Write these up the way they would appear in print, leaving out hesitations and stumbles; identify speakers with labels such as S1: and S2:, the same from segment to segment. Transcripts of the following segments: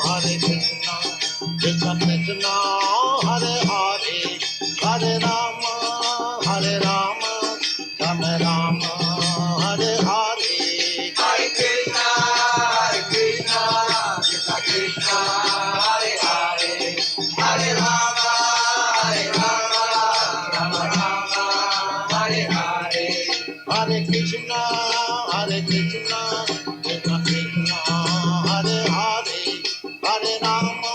S1: Hare Krishna, Krishna Krishna, Hare Hare, Hare Rama, Hare Rama, Rama Rama, Hare Hare.
S2: Hare Krishna, Krishna Krishna, Hare Hare, Hare Rama, Rama Rama, Hare Hare.
S1: Hare Krishna, Krishna Krishna, Hare Hare, Hare Rama,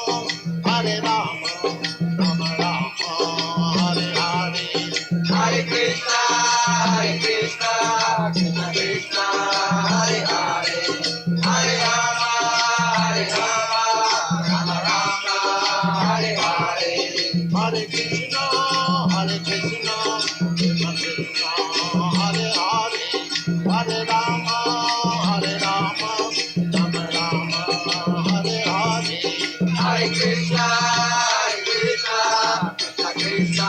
S1: Rama Rama, Hare Hare.
S2: Hare Krishna, Krishna Krishna, Hare Hare, Hare Rama, Rama Rama, Hare Hare.
S1: Hare Krishna, Krishna Krishna, Hare Hare, Hare Rama, Rama Rama, Hare Hare.
S2: Hare Krishna, Krishna Krishna,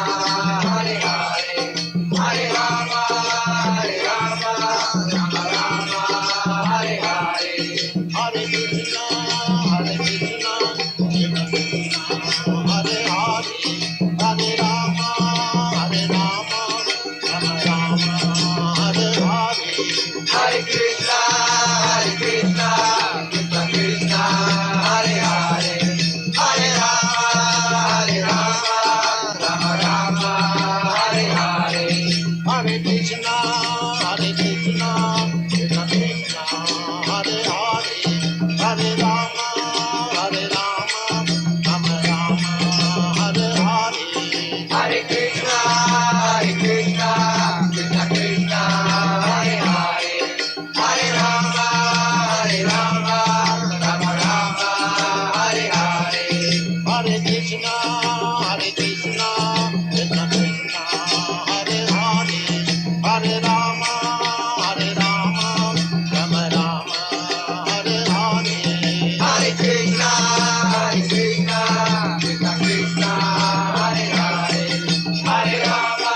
S2: Hare Hare, Hare Rama, Rama Rama, Hare Hare.
S1: Hare Krishna, Krishna Krishna, Hare Hare, Hare Rama, Rama Rama, Hare Hare.
S2: Hare Krishna, Krishna Krishna, Hare Hare, Hare Rama, Rama Rama, Hare Hare.
S1: Hare Krishna, Krishna Krishna, Hare Hare, Hare Rama, Rama Rama, Hare Hare.
S2: Hare Krishna, Krishna Krishna, Hare Hare, Hare Rama, Rama Rama, Hare Hare.
S1: Hare Krishna, Krishna Krishna, Hare Hare, Hare Rama, Rama Rama, Hare Hare.
S2: Hare Krishna, Krishna Krishna, Hare Hare, Hare Rama,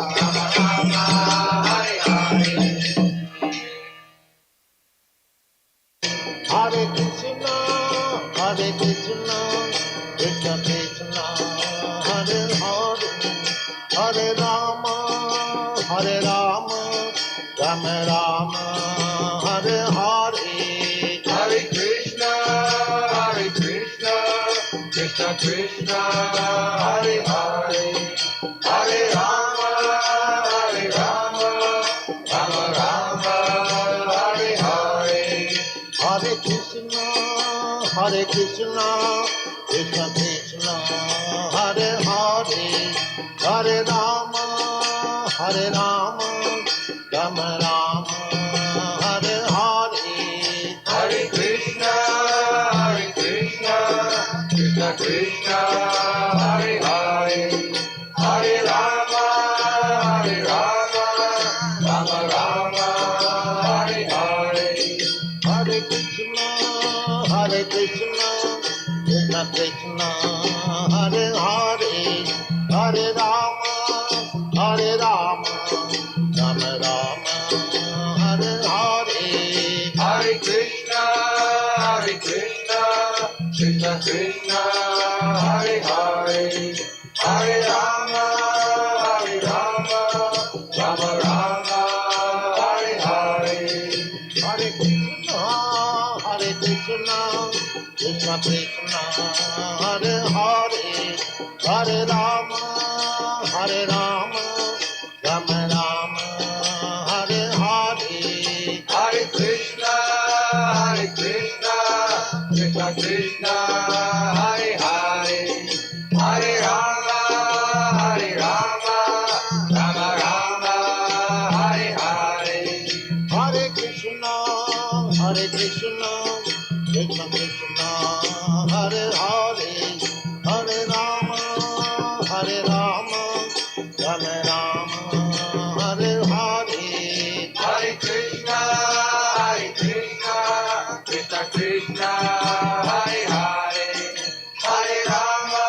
S2: Rama Rama, Hare Hare.
S1: Hare Krishna, Krishna Krishna, Hare Hare, Hare Rama, Rama Rama, Hare Hare.
S2: Hare Krishna, Krishna Krishna, Hare Hare, Hare Rama, Rama Rama, Hare Hare.
S1: Hare Krishna, Krishna Krishna, Hare Hare, Hare Rama, Rama Rama, Hare Hare.
S2: Hare Krishna, Krishna Krishna, Hare Hare, Hare Rama, Rama Rama, Hare Hare.
S1: Hare Krishna, Krishna Krishna, Hare Hare, Hare Rama, Rama Rama, Hare Hare.
S2: Hare Krishna, Krishna Krishna, Hare Hare, Hare Rama, Rama Rama, Hare Hare.
S1: Hare Krishna, Krishna Krishna, Hare Hare, Hare Rama, Rama Rama, Hare Hare.
S2: Hare Krishna, Krishna Krishna, Hare Hare, Hare Rama, Rama Rama, Hare Hare.
S1: Hare Krishna, Krishna Krishna, Hare Hare, Hare Rama, Rama Rama, Hare Hare.
S2: Hare Krishna, Krishna Krishna, Hare Hare, Hare Rama,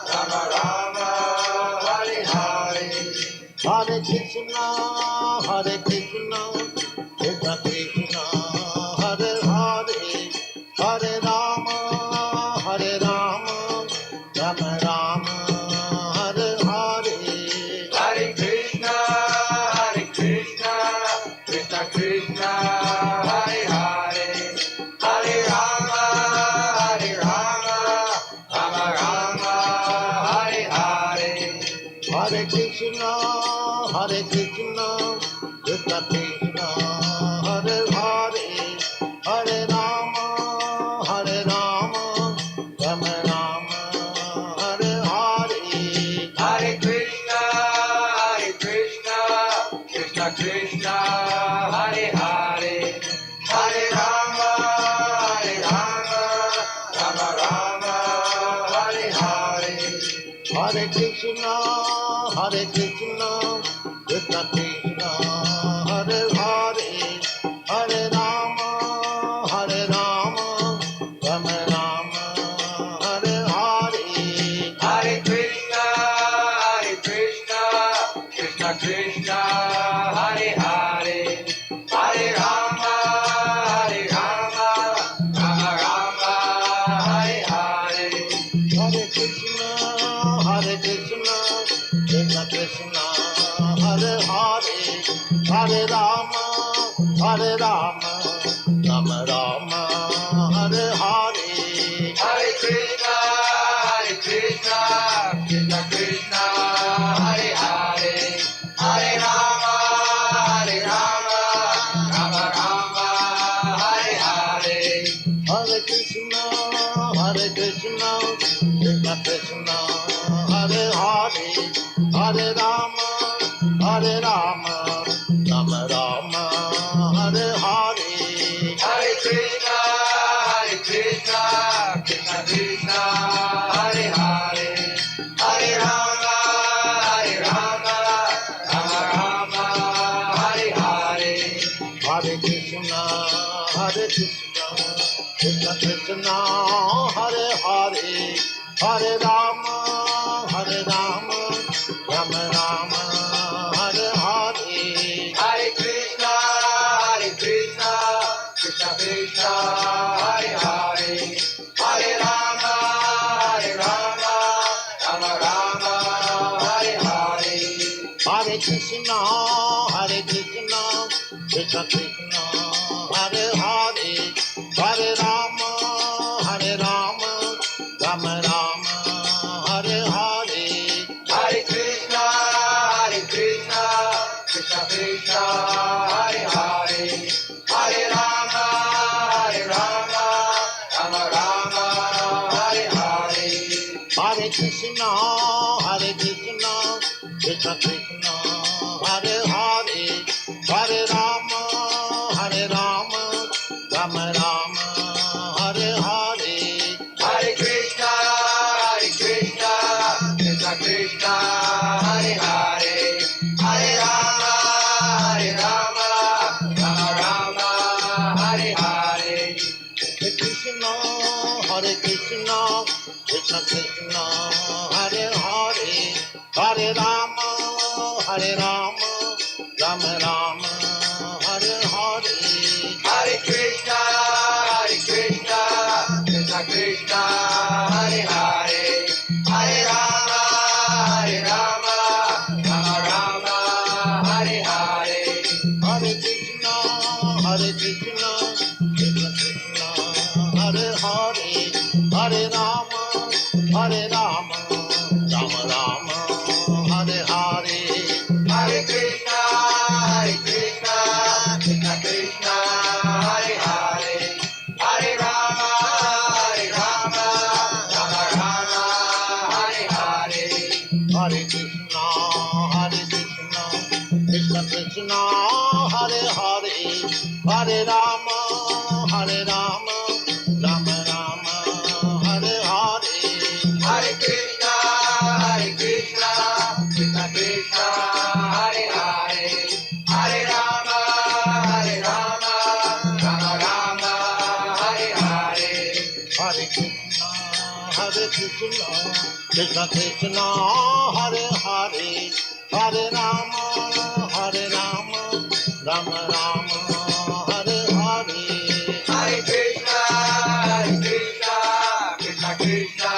S2: Rama Rama, Hare Hare.
S1: Hare Krishna, Krishna Krishna, Krishna, Hare Krishna, Krishna Krishna, Hare Hare, Hare Rama, Hare Rama, Rama Rama, Hare Hare.
S2: Hare Krishna, Krishna Krishna, Hare Hare, Hare Rama, Rama Rama, Hare Hare.
S1: Hare Krishna, Krishna Krishna, Hare Hare, Hare Rama, Rama Rama, Hare Hare.
S2: Hare Krishna, Krishna Krishna, Hare Hare, Hare Rama, Rama Rama, Hare Hare.
S1: Hare Krishna, Krishna Krishna, Hare Hare, Hare Rama, Rama Rama, Hare Hare.
S2: Hare Krishna, Krishna Krishna, Hare Hare, Hare Rama, Rama Rama, Hare Hare.
S1: Hare Krishna, Krishna Krishna, Hare Hare, Hare Rama, Rama Rama, Hare Hare.
S2: Hare Krishna, Krishna Krishna, Hare Hare, Hare Rama, Rama Rama, Hare Hare.
S1: Hare Krishna, Krishna Krishna, Hare Hare, Hare Rama, Rama Rama, Hare Hare.
S2: Hare Krishna, Krishna Krishna, Hare Hare, Hare Rama, Rama Rama, Hare Hare.
S1: Hare Krishna, Krishna Krishna, Hare Hare, Hare Rama, Rama Rama, Hare Hare.
S2: Hare Krishna, Krishna Krishna, Hare Hare, Hare Rama, Rama Rama, Hare Hare.
S1: Hare Krishna, Krishna Krishna, Hare Hare, Hare Rama, Rama Rama, Hare Hare.
S2: Hare Krishna, Krishna Krishna, Hare Hare, Hare Rama, Rama Rama, Hare Hare.
S1: Hare Krishna, Krishna Krishna, Hare Hare, Hare Rama, Rama Rama, Hare Hare.
S2: Hare Krishna, Krishna Krishna, Hare Hare, Hare Rama, Rama Rama, Hare Hare.
S1: Hare Krishna, Krishna Krishna, Hare Hare, Hare Rama, Rama Rama, Hare Hare.
S2: Hare Krishna, Krishna Krishna, Hare Hare, Hare Rama, Rama Rama, Hare Hare.
S1: Hare Krishna, Krishna Krishna, Hare Hare, Hare Rama, Rama Rama, Hare Hare.
S2: Hare Krishna, Krishna Krishna,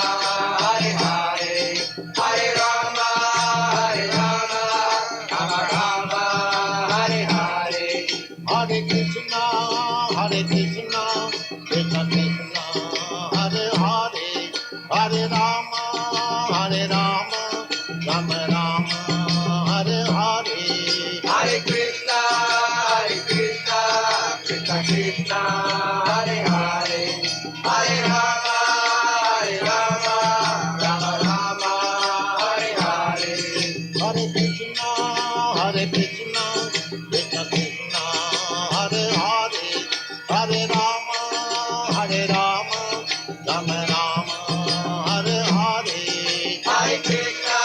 S2: Hare Hare, Hare Rama, Rama Rama, Hare Hare.
S1: Hare Krishna, Krishna Krishna, Hare Hare, Hare Rama, Rama Rama, Hare Hare.
S2: Hare Krishna, Krishna Krishna, Hare Hare, Hare Rama, Rama Rama, Hare Hare.
S1: Hare Krishna, Krishna Krishna, Hare Hare, Hare Rama, Rama Rama, Hare Hare.
S2: Hare Krishna,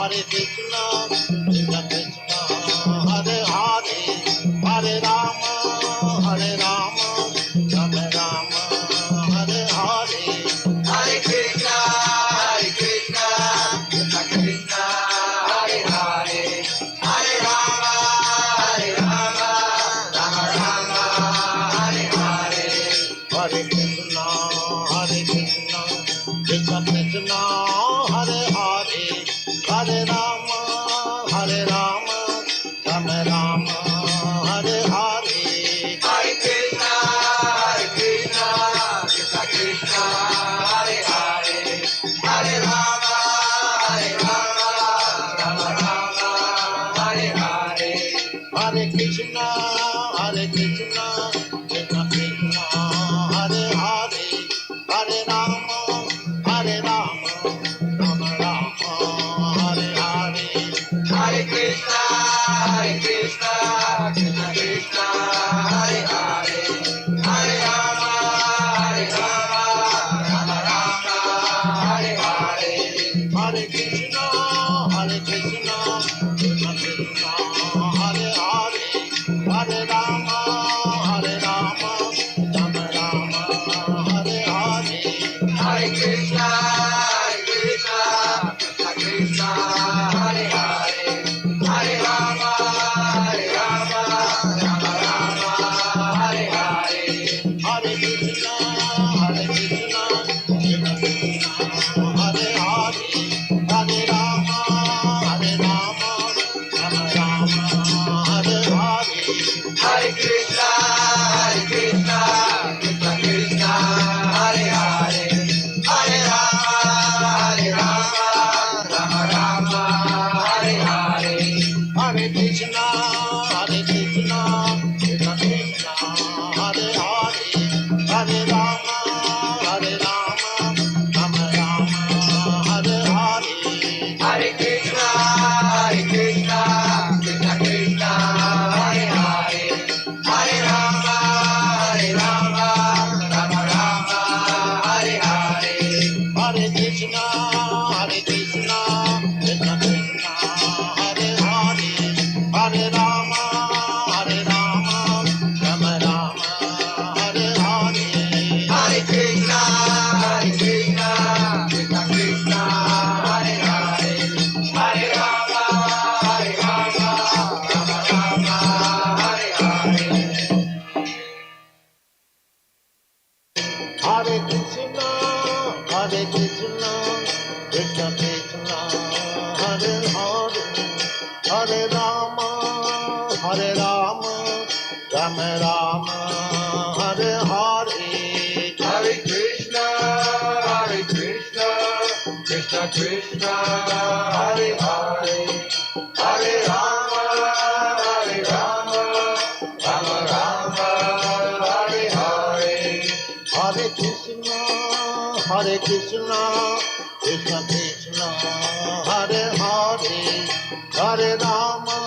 S1: Hare Krishna, Krishna Krishna, Hare Hare, Hare Rama, Hare Rama, Rama Rama, Hare Hare.
S2: Hare Krishna, Krishna Krishna, Hare Hare, Hare Rama, Rama Rama, Hare Hare.
S1: Hare Krishna, Krishna Krishna, Hare Hare, Hare Rama, Rama Rama, Hare Hare.
S2: Hare Krishna, Krishna Krishna, Hare Hare, Hare Rama, Rama Rama, Hare Hare.
S1: Hare Krishna, Krishna Krishna, Hare Hare, Hare Rama, Rama Rama, Hare Hare.
S2: Hare Krishna, Krishna Krishna, Hare Hare, Hare Rama, Rama Rama, Hare Hare.
S1: Hare Krishna, Krishna Krishna, Hare Hare, Hare Rama, Rama Rama, Hare Hare.
S2: Hare Krishna, Krishna Krishna, Hare Hare, Hare Rama, Rama Rama, Hare Hare.
S1: Hare Krishna, Krishna Krishna, Hare Hare, Hare Rama, Rama Rama, Hare Hare.
S2: Hare Krishna, Krishna Krishna, Hare Hare, Hare Rama, Rama Rama, Hare Hare.
S1: Hare Krishna, Krishna Krishna, Hare Hare, Hare Rama, Rama Rama, Hare Hare.
S2: Hare Krishna, Krishna Krishna, Hare Hare, Hare Rama, Rama Rama, Hare Hare.
S1: Hare Krishna, Krishna Krishna, Hare Hare, Hare Rama, Rama Rama, Hare Hare.
S2: Hare Krishna, Krishna Krishna, Hare Hare, Hare Rama, Rama Rama, Hare Hare.
S1: Hare Krishna, Krishna Krishna, Hare Hare, Hare Rama, Rama Rama, Hare Hare.
S2: Hare Krishna, Krishna Krishna, Hare Hare, Hare Rama,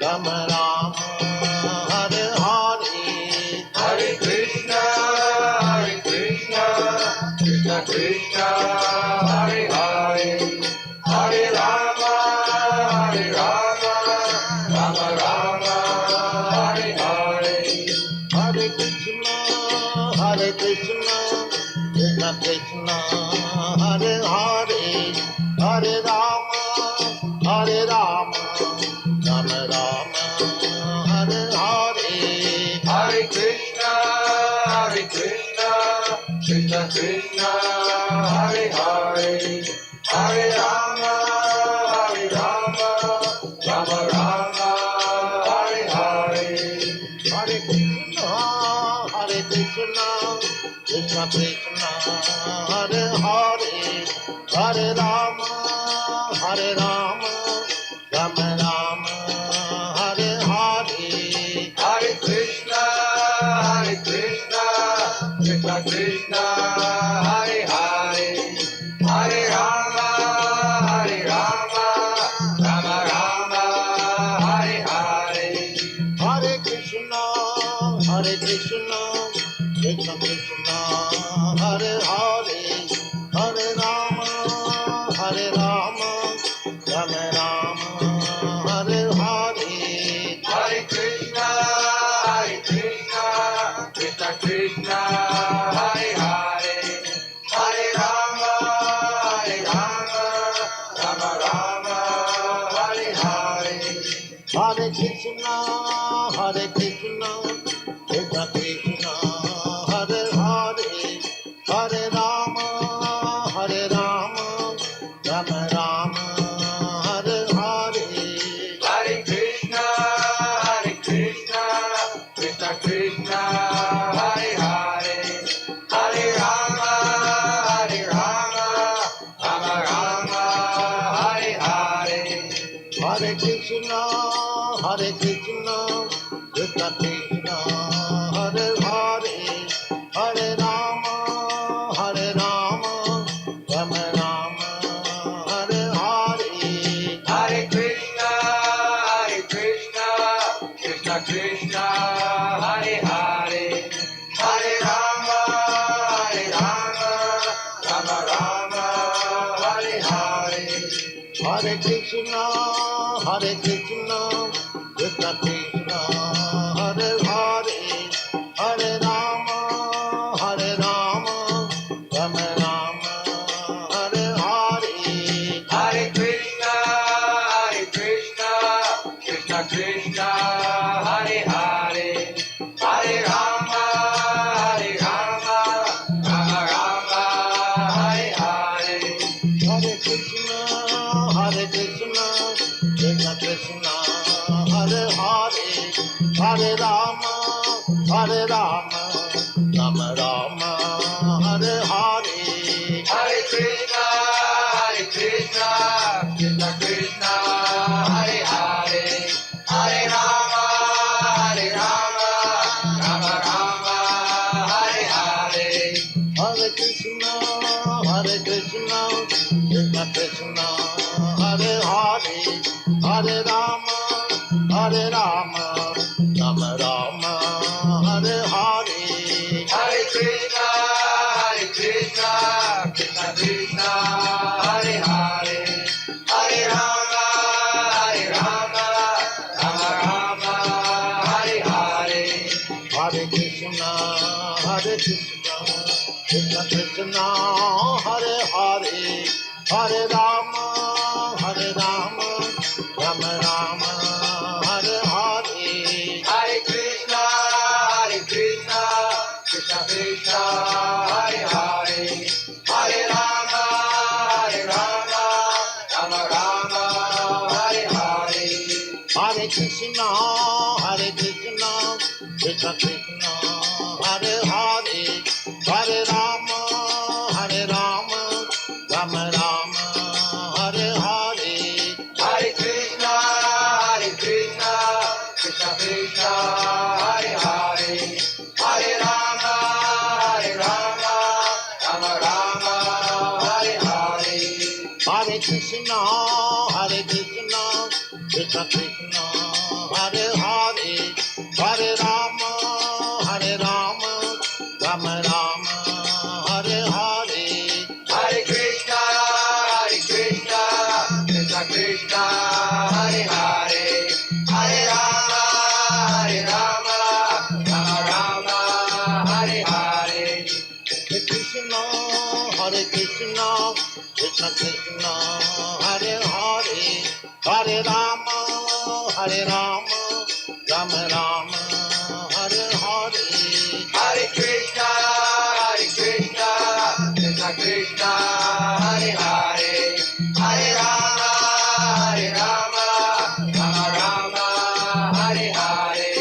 S2: Rama Rama, Hare Hare.
S1: Hare Krishna, Krishna Krishna, Hare Hare, Hare Rama, Rama Rama, Hare Hare.
S2: Hare Krishna, Krishna Krishna, Hare Hare, Hare Rama, Rama Rama, Hare Hare.
S1: Hare Krishna, Krishna Krishna, Hare Hare, Hare Rama, Rama Rama, Hare Hare.
S2: Hare Krishna, Krishna Krishna, Hare Hare, Hare Rama, Rama Rama, Hare Hare.
S1: Hare Krishna, Krishna Krishna, Hare Hare, Hare Rama, Rama Rama, Hare Hare.
S2: Hare Krishna, Krishna Krishna, Hare Hare, Hare Rama, Rama Rama, Hare Hare.
S1: Hare Krishna, Krishna Krishna, Hare Hare, Hare Rama,
S2: Krishna, Hare Hare, Hare Rama, Rama Rama, Hare Hare.
S1: Hare Krishna, Hare Krishna, Krishna Krishna, Hare Hare, Hare Rama, Hare Rama, Rama Rama, Hare Hare.
S2: Hare Krishna, Krishna Krishna, Hare Hare, Hare Rama, Rama Rama, Hare Hare.
S1: Hare Krishna, Hare Krishna, Krishna Krishna, Hare Hare, Hare Rama, Hare Rama, Rama Rama, Hare Hare.
S2: Hare Krishna, Krishna Krishna, Hare Hare, Hare Rama, Rama Rama, Hare Hare.
S1: Hare Krishna, Hare Krishna, Krishna Krishna, Hare Hare, Hare Rama, Hare Rama, Rama Rama, Hare Hare.
S2: Hare Krishna, Krishna Krishna, Hare Hare, Hare Rama, Rama Rama, Hare Hare.
S1: Hare Krishna, Hare Krishna, Krishna Krishna, Hare Hare, Hare Rama, Hare Rama, Rama Rama, Hare Hare.
S2: Hare Krishna, Krishna Krishna, Hare Hare, Hare Rama, Rama Rama, Hare Hare.
S1: Hare Krishna, Hare Krishna, Krishna Krishna, Hare Hare, Hare Rama, Hare Rama, Rama Rama, Hare Hare.
S2: Hare Krishna, Krishna Krishna, Hare Hare, Hare Rama, Rama Rama, Hare Hare.
S1: Hare Krishna, Hare Krishna, Krishna Krishna, Hare Hare, Hare Rama, Hare Rama, Rama Rama, Hare Hare.
S2: Hare Krishna, Krishna Krishna, Hare Hare, Hare Rama, Rama Rama, Hare Hare.
S1: Hare Krishna, Hare Krishna, Krishna Krishna, Hare Hare, Hare Rama, Hare Rama, Rama Rama, Hare Hare.
S2: Hare Krishna, Krishna Krishna, Hare Hare, Hare Rama, Rama Rama, Hare Hare.
S1: Hare Krishna, Hare Krishna, Krishna Krishna, Hare Hare, Hare Rama, Hare Rama, Rama Rama, Hare Hare.
S2: Hare Krishna, Krishna Krishna, Hare Hare, Hare Rama, Rama Rama, Hare Hare.
S1: Hare Krishna, Hare Krishna, Krishna Krishna, Hare Hare, Hare Rama, Hare Rama, Rama Rama, Hare Hare.
S2: Hare Krishna, Krishna Krishna, Hare Hare, Hare Rama, Rama Rama, Hare Hare.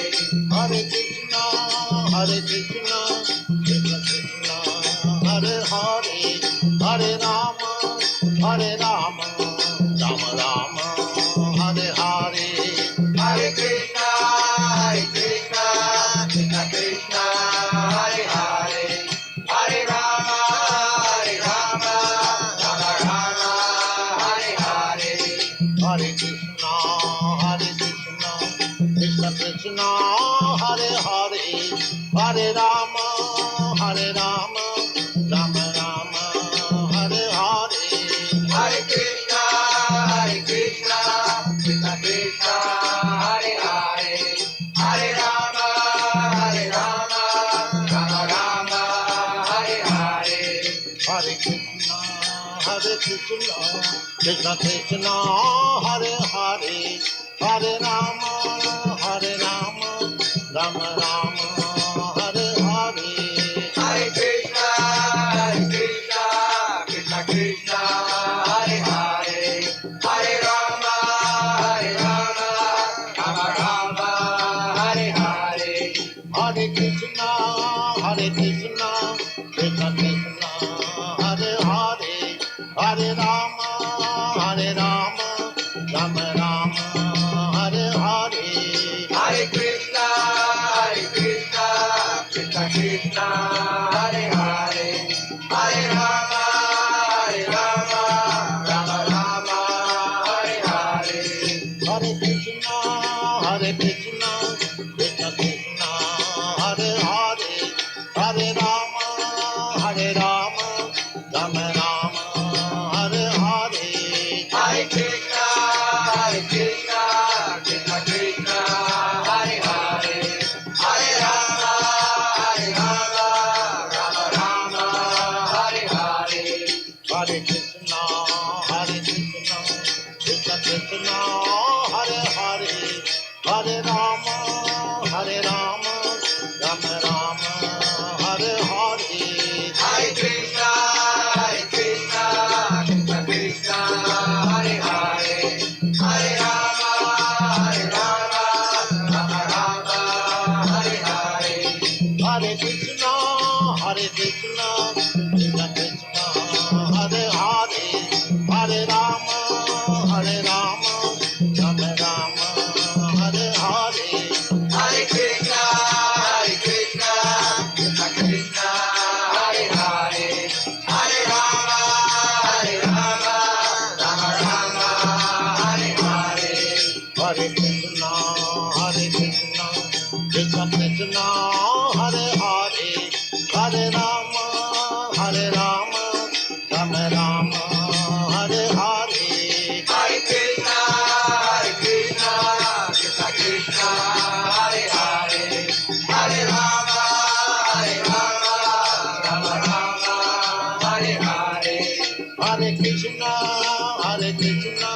S1: Hare Krishna, Hare Krishna, Krishna Krishna, Hare Hare, Hare Rama, Hare Rama, Rama Rama, Hare Hare.
S2: Hare Krishna, Krishna Krishna, Hare Hare, Hare Rama, Rama Rama, Hare Hare.
S1: Hare Krishna, Hare Krishna, Krishna Krishna, Hare Hare, Hare Rama, Hare Rama, Rama Rama, Hare Hare.
S2: Hare Krishna, Krishna
S1: Krishna Krishna, Hare Hare, Hare Rama, Rama Rama, Hare Hare.
S2: Hare Krishna, Krishna Krishna, Hare Hare, Hare Rama, Rama Rama, Hare Hare.
S1: Hare Krishna, Krishna Krishna, Hare Hare, Hare Rama, Rama Rama, Hare Hare.
S2: Hare Krishna, Krishna Krishna, Hare Hare, Hare Rama, Rama Rama, Hare Hare.
S1: Hare Krishna, Krishna Krishna, Hare Hare, Hare Rama, Rama Rama, Hare Hare.
S2: Hare Krishna, Krishna Krishna, Hare Hare, Hare Rama, Rama Rama, Hare Hare.
S1: Hare Krishna, Krishna Krishna, Hare Hare, Hare Rama, Rama Rama, Hare Hare.
S2: Hare Krishna, Krishna Krishna, Hare Hare, Hare Rama, Rama Rama, Hare Hare.
S1: Hare Krishna, Krishna Krishna, Hare Hare, Hare Rama, Rama Rama, Hare Hare.
S2: Hare Krishna, Krishna Krishna, Hare Hare, Hare Rama, Rama Rama, Hare Hare.
S1: Hare Krishna, Krishna Krishna, Hare Hare, Hare Rama, Rama Rama, Hare Hare.
S2: Hare Krishna, Krishna Krishna, Hare Hare, Hare Rama, Rama Rama, Hare Hare.
S1: Hare Krishna, Krishna Krishna, Hare Hare, Hare Rama, Rama Rama, Hare Hare.
S2: Hare Krishna,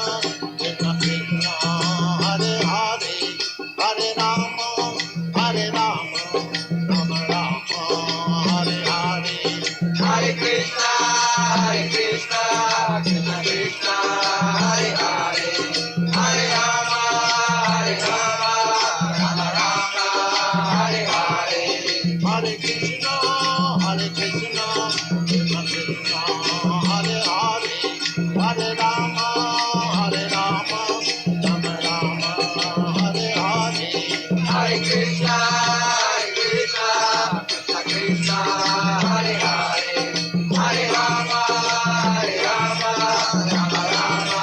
S2: Krishna Krishna, Hare Hare, Hare Rama, Rama Rama, Hare Hare.
S1: Hare Krishna, Krishna Krishna, Hare Hare, Hare Rama, Rama Rama, Hare Hare.
S2: Hare Krishna, Krishna Krishna, Hare Hare, Hare Rama, Rama Rama, Hare Hare.
S1: Hare Krishna, Krishna Krishna, Hare Hare, Hare Rama, Rama Rama,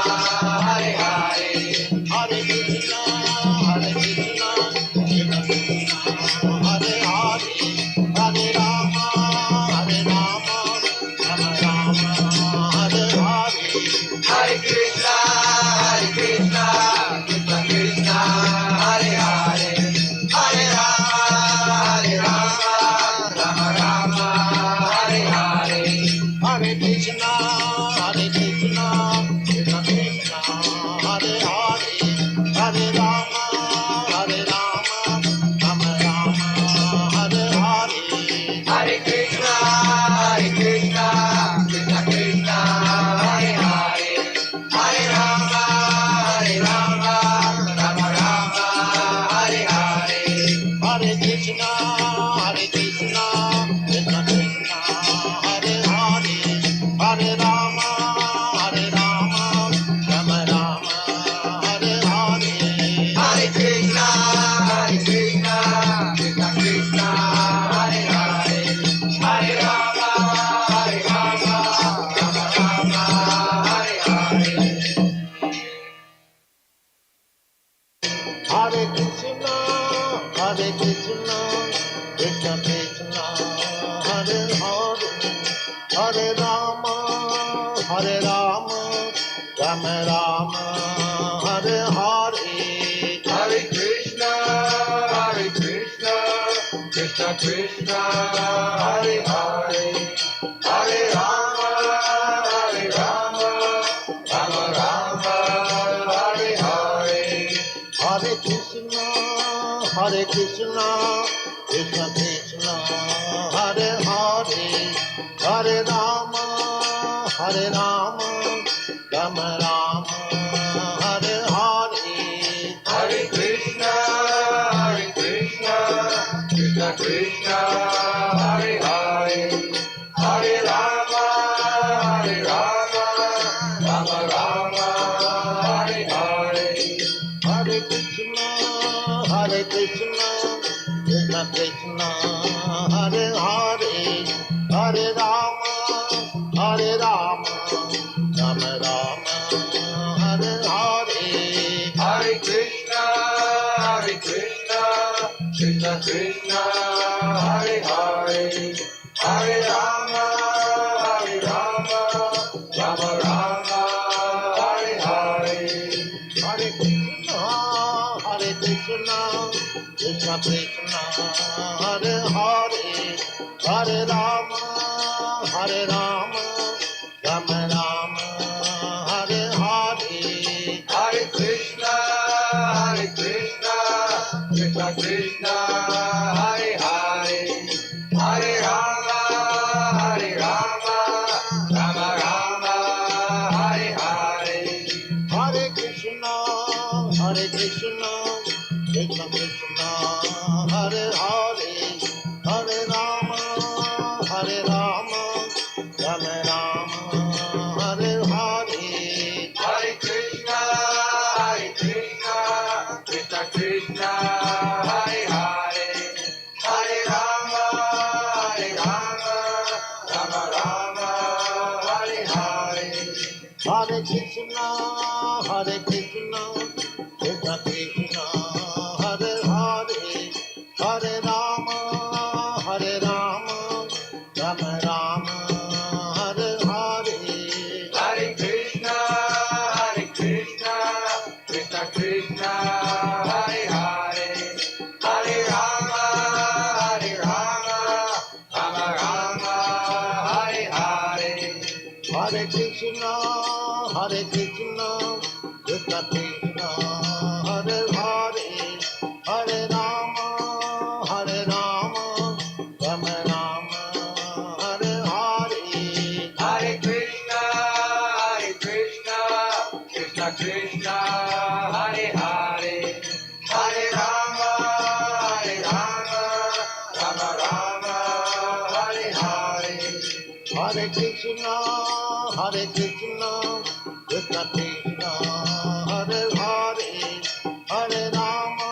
S1: Hare Hare.
S2: Hare Krishna, Krishna Krishna, Hare Hare, Hare Rama, Rama Rama, Hare Hare.
S1: Hare Krishna, Krishna Krishna, Hare Hare, Hare Rama, Rama Rama, Hare Hare.
S2: Hare Krishna, Krishna Krishna, Hare Hare, Hare Rama, Rama Rama, Hare Hare.
S1: Hare Krishna, Krishna Krishna, Hare Hare, Hare Rama, Rama Rama, Hare Hare.
S2: Hare Krishna, Krishna Krishna, Hare Hare, Hare Rama, Rama Rama, Hare Hare.
S1: Hare Krishna, Krishna Krishna Krishna, Hare Hare, Hare Rama, Rama Rama, Hare Hare.
S2: Hare Krishna, Krishna Krishna, Hare Hare, Hare Rama,
S1: Krishna, Krishna Krishna, Hare Hare, Hare Rama, Rama Rama, Hare Hare.
S2: Hare Krishna, Krishna Krishna, Hare Hare, Hare Rama, Rama Rama, Hare Hare.
S1: Hare Krishna, Krishna Krishna, Hare Hare, Hare Rama, Rama Rama, Hare Hare.
S2: Hare Krishna, Krishna Krishna, Hare Hare, Hare Rama, Rama Rama, Hare Hare.
S1: Hare Krishna, Krishna Krishna, Hare Hare, Hare Rama, Rama Rama, Hare Hare.
S2: Hare Krishna, Krishna Krishna, Hare Hare, Hare Rama, Rama Rama, Hare Hare.
S1: Hare Krishna, Krishna Krishna, Hare Hare, Hare Rama, Rama Rama, Hare Hare.
S2: Hare Krishna, Krishna Krishna, Hare Hare, Hare Rama, Rama Rama, Hare Hare.
S1: Hare Krishna, Krishna Krishna, Hare Hare, Hare Rama, Rama Rama, Hare Hare.
S2: Hare Krishna, Krishna Krishna, Hare Hare, Hare Rama, Rama Rama, Hare Hare.
S1: Hare Krishna, Krishna Krishna, Hare Hare, Hare Rama, Rama Rama, Hare Hare.
S2: Hare Krishna, Krishna Krishna, Hare Hare, Hare Rama, Rama Rama, Hare Hare.
S1: Hare Krishna, Krishna Krishna, Hare Hare, Hare Rama,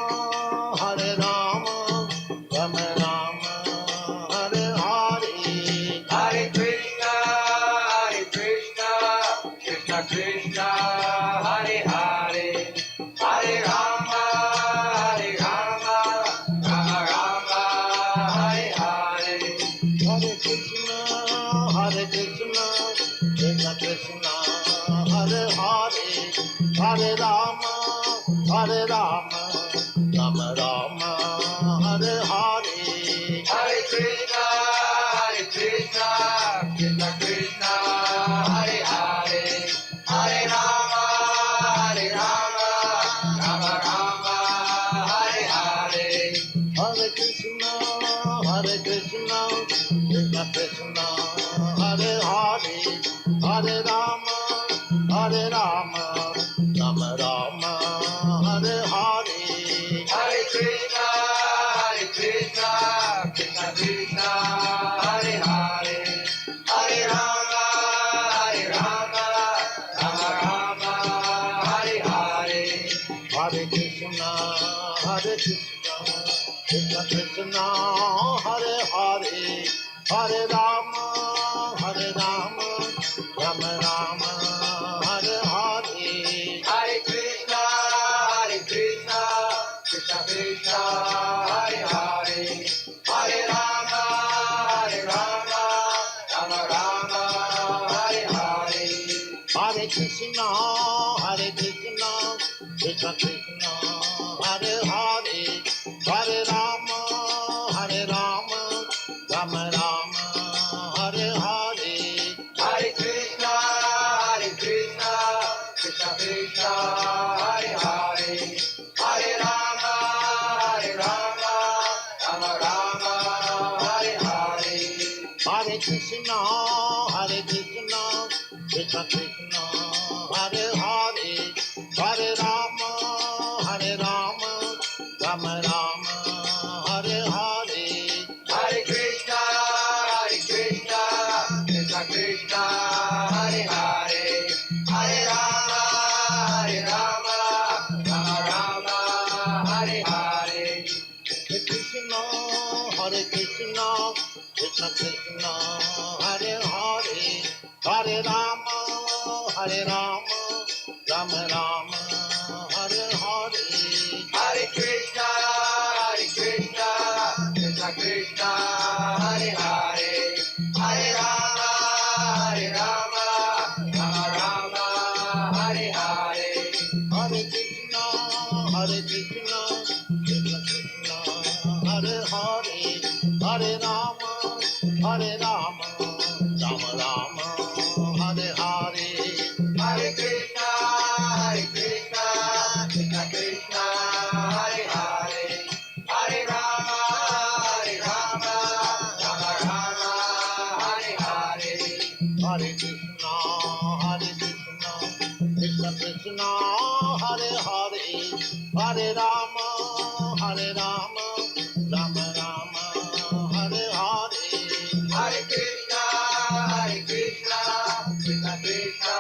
S1: Rama Rama, Hare Hare.
S2: Hare Krishna, Krishna Krishna, Hare Hare, Hare Rama, Rama Rama, Hare Hare.
S1: Hare Krishna, Krishna Krishna, Hare Hare, Hare Rama, Rama Rama, Hare Hare.
S2: Hare Krishna, Krishna Krishna, Hare Hare, Hare Rama, Rama Rama, Hare Hare.
S1: Hare Krishna, Krishna Krishna, Hare Hare, Hare Rama, Rama Rama, Hare Hare.
S2: Hare Krishna, Krishna Krishna, Hare Hare, Hare Rama, Rama Rama, Hare Hare.
S1: Hare Krishna, Krishna Krishna, Hare Hare, Hare Rama, Rama Rama, Hare Hare.
S2: Hare Krishna, Krishna Krishna, Hare Hare, Hare Rama, Rama Rama, Hare Hare.
S1: Hare Krishna, Krishna Krishna, Hare Hare, Hare Rama, Rama Rama, Hare Hare.
S2: Hare Krishna, Krishna Krishna, Hare Hare, Hare Rama.
S1: Hare Rama, Rama Rama, Hare Hare.
S2: Hare Krishna, Krishna Krishna, Hare Hare, Hare Rama, Rama Rama, Hare Hare.
S1: Hare Krishna, Krishna Krishna, Hare Hare, Hare Rama, Rama Rama, Hare Hare.
S2: Hare Krishna, Krishna Krishna, Hare Hare, Hare Rama, Rama Rama, Hare Hare.
S1: Hare Krishna, Krishna Krishna, Hare Hare, Hare Rama, Rama Rama, Hare Hare.
S2: Hare Krishna, Krishna Krishna,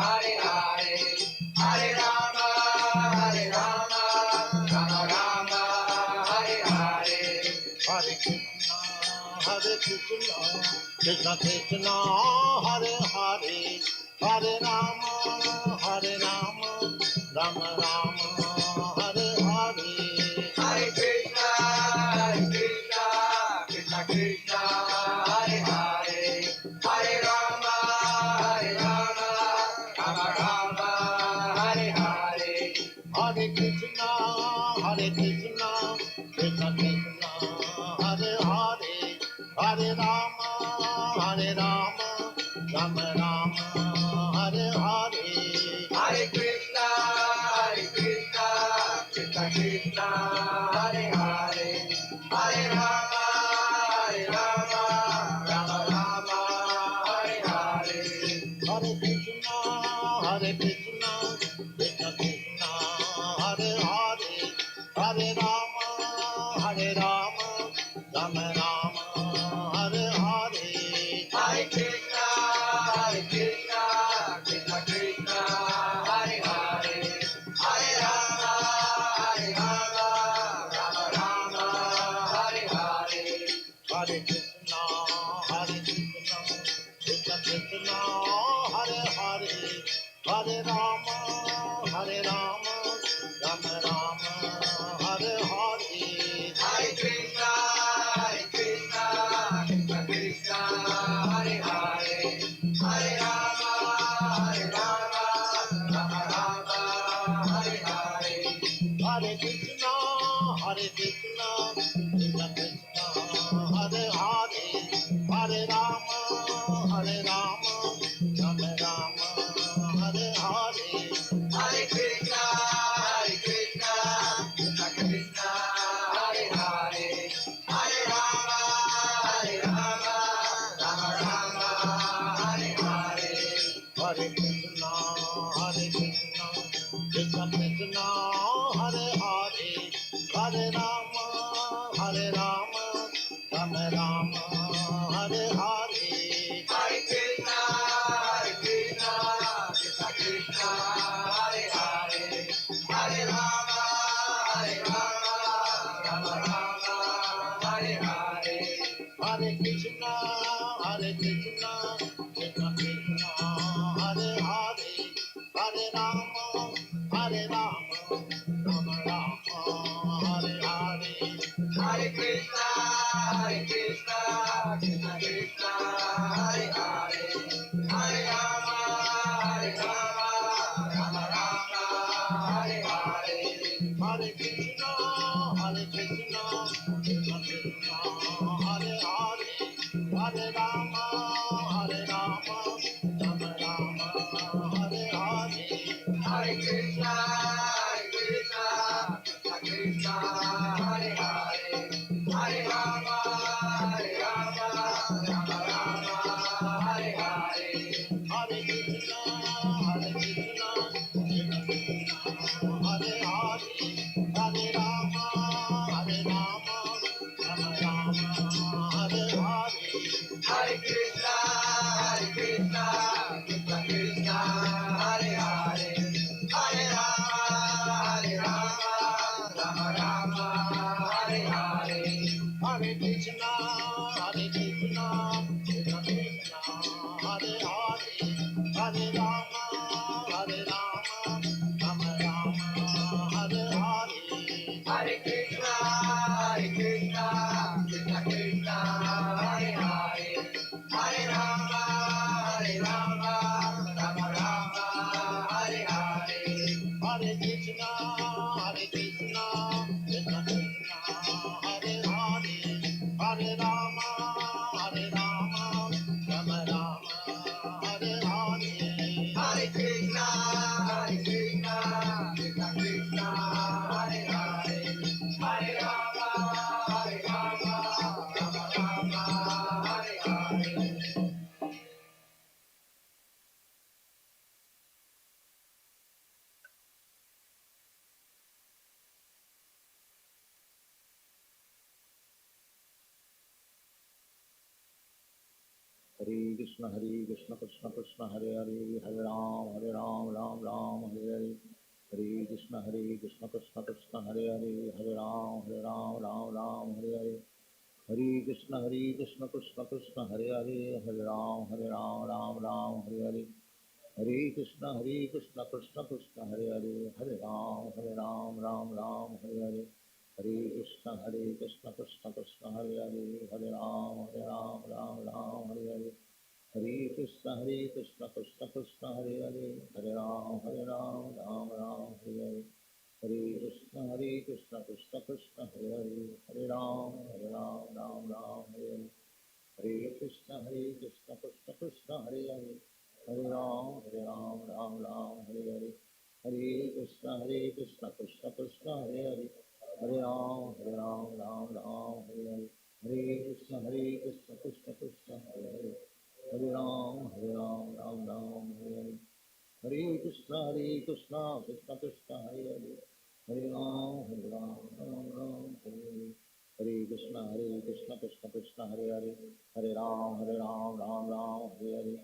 S2: Hare Hare, Hare Rama, Rama Rama, Hare Hare.
S1: Hare Krishna, Krishna Krishna, Hare Hare, Hare Rama, Rama Rama, Hare Hare.
S2: Hare Krishna, Krishna Krishna, Hare Hare, Hare Rama, Rama Rama, Hare Hare.
S1: Hare Krishna, Krishna Krishna, Hare Hare, Hare Rama, Rama Rama, Hare Hare.
S2: Hare Krishna, Krishna Krishna, Hare Hare, Hare Rama, Rama Rama, Hare Hare.
S1: Hare Krishna, Krishna Krishna, Hare Hare, Hare Rama, Rama Rama, Hare Hare.
S2: Hare Krishna, Krishna Krishna, Hare Hare, Hare Rama, Rama Rama, Hare Hare.
S1: Hare Krishna, Krishna Krishna, Hare Hare, Hare Rama, Rama Rama, Hare Hare.
S2: Hare Krishna, Krishna Krishna, Hare Hare, Hare Rama, Rama Rama, Hare Hare.
S1: Hare Krishna, Krishna Krishna, Hare Hare, Hare Rama, Rama Rama, Hare Hare.
S2: Hare Krishna, Krishna Krishna, Hare Hare, Hare Rama, Rama Rama, Hare Hare.
S1: Hare Krishna, Krishna Krishna, Hare Hare, Hare Rama, Rama Rama, Hare Hare.
S2: Hare Krishna, Krishna Krishna, Hare Hare, Hare Rama, Rama Rama, Hare Hare.
S1: Hare Krishna, Krishna Krishna, Hare Hare, Hare Rama, Rama Rama, Hare Hare.
S2: Hare Krishna, Krishna Krishna, Hare Hare, Hare Rama, Rama Rama, Hare Hare.
S1: Hare Krishna, Krishna Krishna, Hare Hare, Hare Rama, Rama Rama, Hare Hare.
S2: Hare Krishna, Krishna Krishna, Hare Hare, Hare Rama, Rama Rama, Hare Hare.
S1: Hare Krishna, Krishna Krishna, Hare Hare, Hare Rama, Rama Rama, Hare Hare.
S2: Hare Krishna, Krishna Krishna, Hare Hare, Hare Rama,
S1: Krishna, Hare Krishna, Krishna Krishna, Hare Hare, Hare Rama, Hare Rama, Rama Rama, Hare Hare.
S2: Hare Krishna, Hare Krishna, Krishna Krishna, Hare Hare, Hare Rama, Hare Rama, Rama Rama, Hare Hare.
S1: Hare Krishna, Krishna Krishna, Hare Hare, Hare Ram, Ram Ram, Hare Hare. Hare Krishna, Krishna Krishna, Hare Hare, Hare Ram, Ram Ram, Hare Hare. Hare Krishna, Krishna Krishna, Hare Hare, Hare Ram, Ram Ram, Hare Hare. Hare Krishna, Krishna Krishna, Hare Hare, Hare Ram, Ram Ram, Hare Hare. Hare Krishna, Krishna Krishna, Hare Hare, Hare Ram, Ram Hare Hare. Hare Krishna, Krishna Krishna, Hare Hare, Hare Ram, Ram Hare Hare. Hare Krishna, Krishna Krishna, Hare Hare, Hare Ram, Ram Hare Hare. Hare Krishna, Krishna Krishna, Hare Hare, Hare Ram, Ram Hare Hare. Hare Krishna, Krishna Krishna, Hare Hare, Hare Ram, Ram Hare Hare. Hare Krishna, Krishna Krishna, Hare Hare, Hare Ram, Ram Hare Hare. Hare Krishna, Krishna Krishna, Hare Hare, Hare Ram, Ram Hare Hare. Hare Krishna, Krishna Krishna, Hare Hare, Hare Ram, Ram Hare Hare.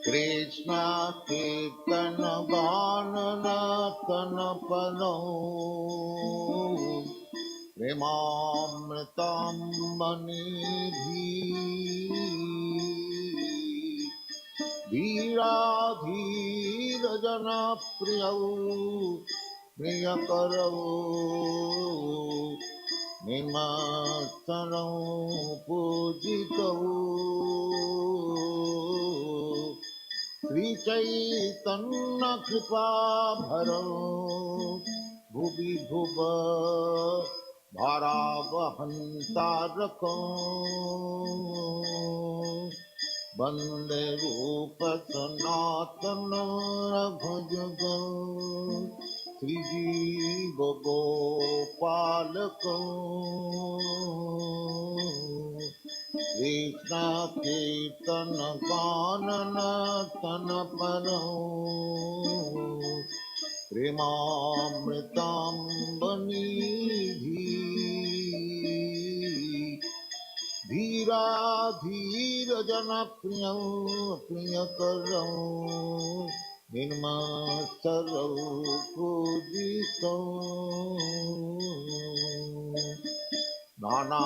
S1: Krishna Kirtana Ganana Tana Pano Premamritam Manidhi Dhira Dhira Jana Priyau Priyakarau Nimattarau Pujitau Sri Chaitanya Kripa Bharau Bhuvi Bhuva Bharavahantarakam Bande Rupa Sanatana Bhajagam Sri Jiva Gopalakam Krishna Kirtana Ganana Tana Parau Premamritam Banidhi Dhira Dhira Jana Priyakarau Nirmasarau Pujitau Nana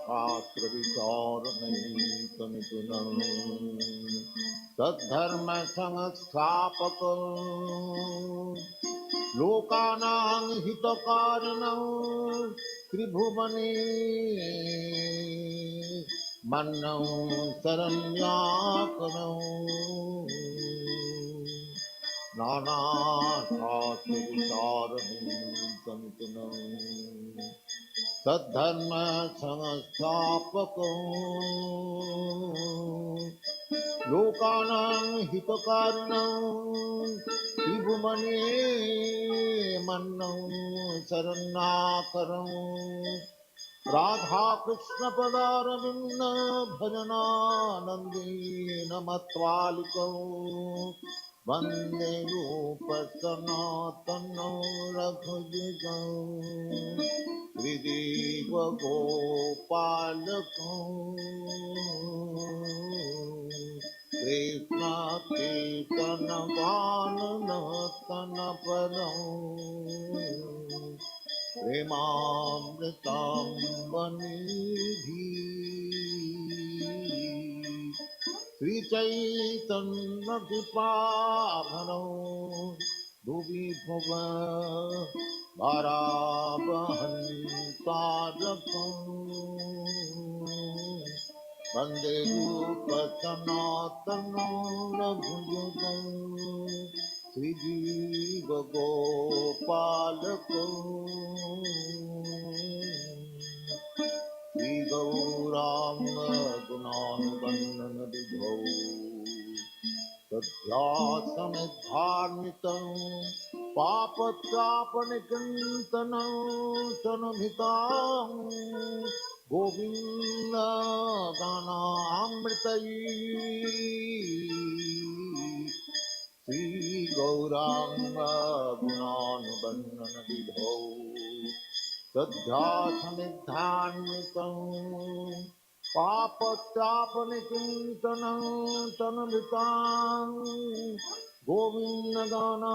S1: Shastra Vicharanaikanipuna Sadharma Sanghastapaka Lokanang Hitakarinam Tribhuvane Mannam Saranyakanam Nana Shastra Vicharanaikanipuna Sadharma Sanghastapaka Lokanang Hitakaranam Vibhumane Mannam Saranakaram Radha Krishna Padaravinda Bhajana Nandi Namatvalikam Vande Rupa Sanatana Raghujigam Videva Gopalakam Krishna Kirtana Ganana Tana Param Premamritam Banidhi Sri Chaitanya Kripavanam Bhuvi Bhuva Bharavahan Tarakam Bande Rupa Sanatana Bhujagam Sri Jiva Gopalakam Sri Gauranga Gunanubanana Vidhau Sadhyasamidharmitam Papatrapanikantana Sanabhitam Govinda Gana Amritayi Sri Gauranga Gunanubanana Vidhau Sadhyasamidharmitam Papatrapanikantana Sanabhitam Govindagana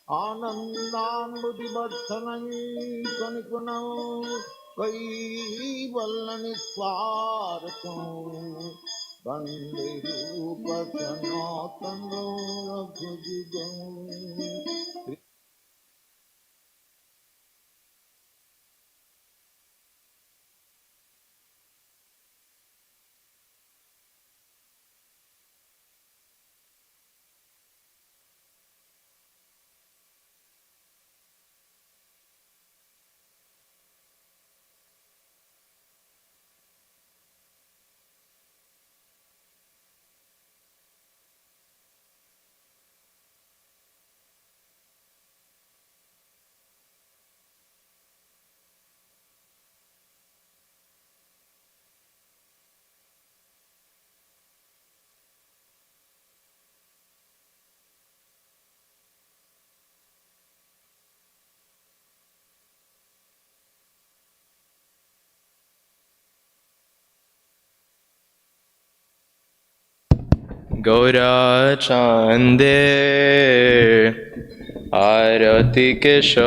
S1: Anandambuddhivardhanai Kanikunam Kaivallaniswarakam Vande Rupa Sanatana Bhujigam
S3: Gaura Chande Arati Keshoba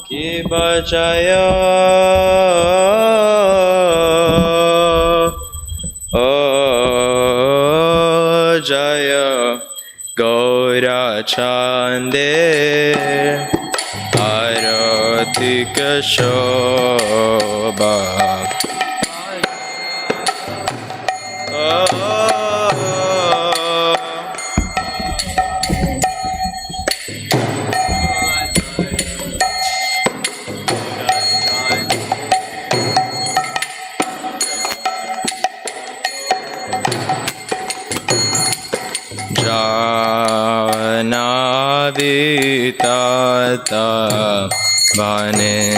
S3: Ki Bajaya Jaya Gaura Chande Arati Keshoba Janavitata Bane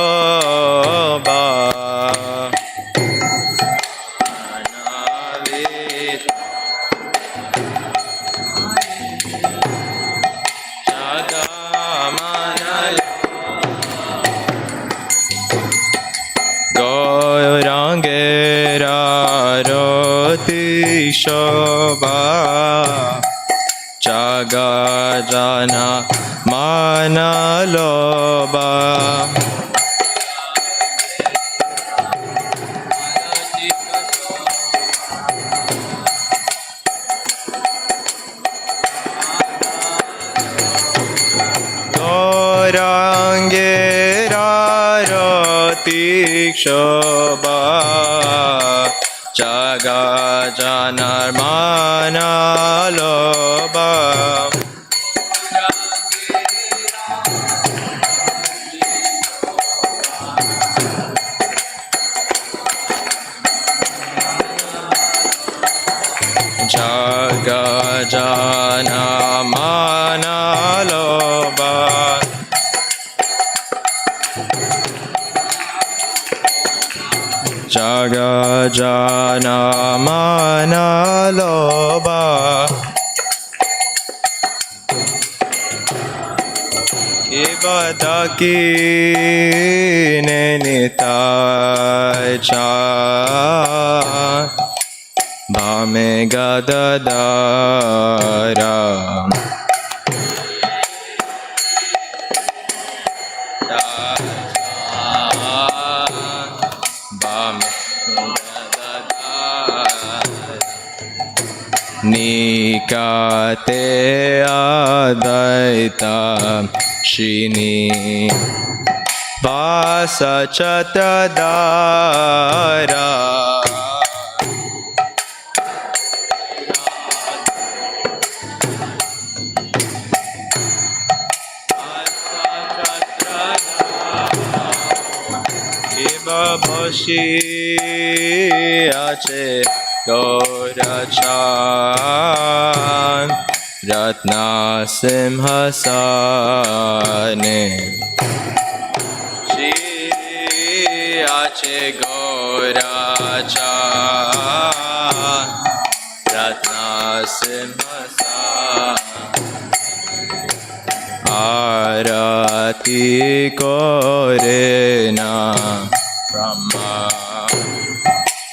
S3: Chagamanaloba Gaurangera Roti Shobha Jagajana Manaloba Gaurangera Roti Shobha Jagajana Manaloba Jagajana Manaloba Jagajana Manaloba Ibadaki Nenitai Cha Bame Gadadara Nikate Adaita Shini Vasa Chatadara Bhoshi Ache Gaurachan Ratna Simhasane Shri Ache Gaurachan Ratna Simhasane Arati Korena Brahma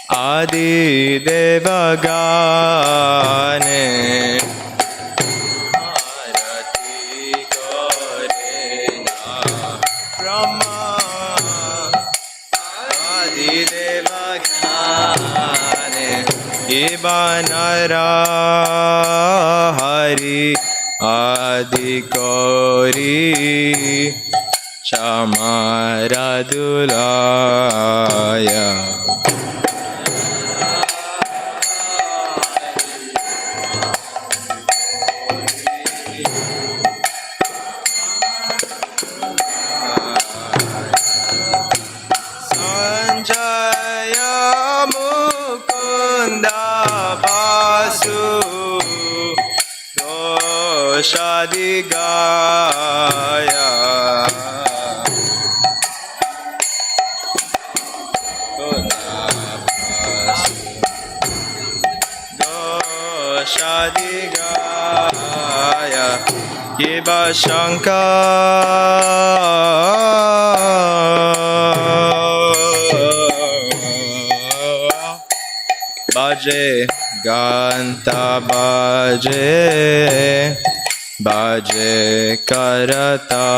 S3: Adi Devagane Arati Korena Brahma Adi Devagane Ibanara Hari Adi Kori Chamaradulaya Sanjaya Mukunda Basu Shadigaya Shadigaya Kiba Shankar Baje Ganta Baje Baje Karatala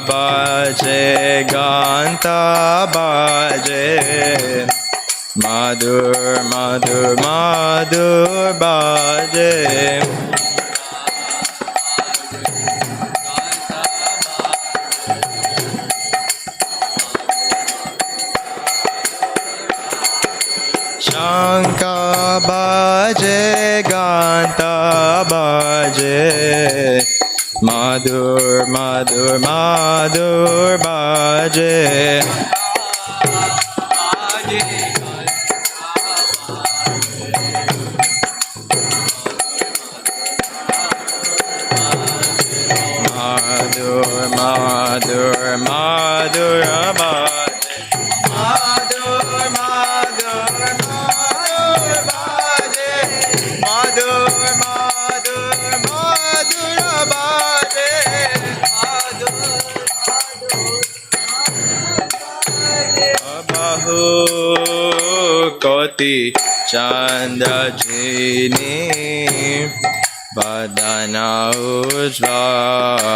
S3: Baje Ganta Baje Madhur Madhur Madhur Baje Shanka Baje Ganta Baje Madhur Madhur Madhur Baje Madhur Madhur Madhur Baje Madhur Madhur Madhur Baje Madhur Madhur Madhur Baje Bahu Koti Chandra Jini Vadana Ujvala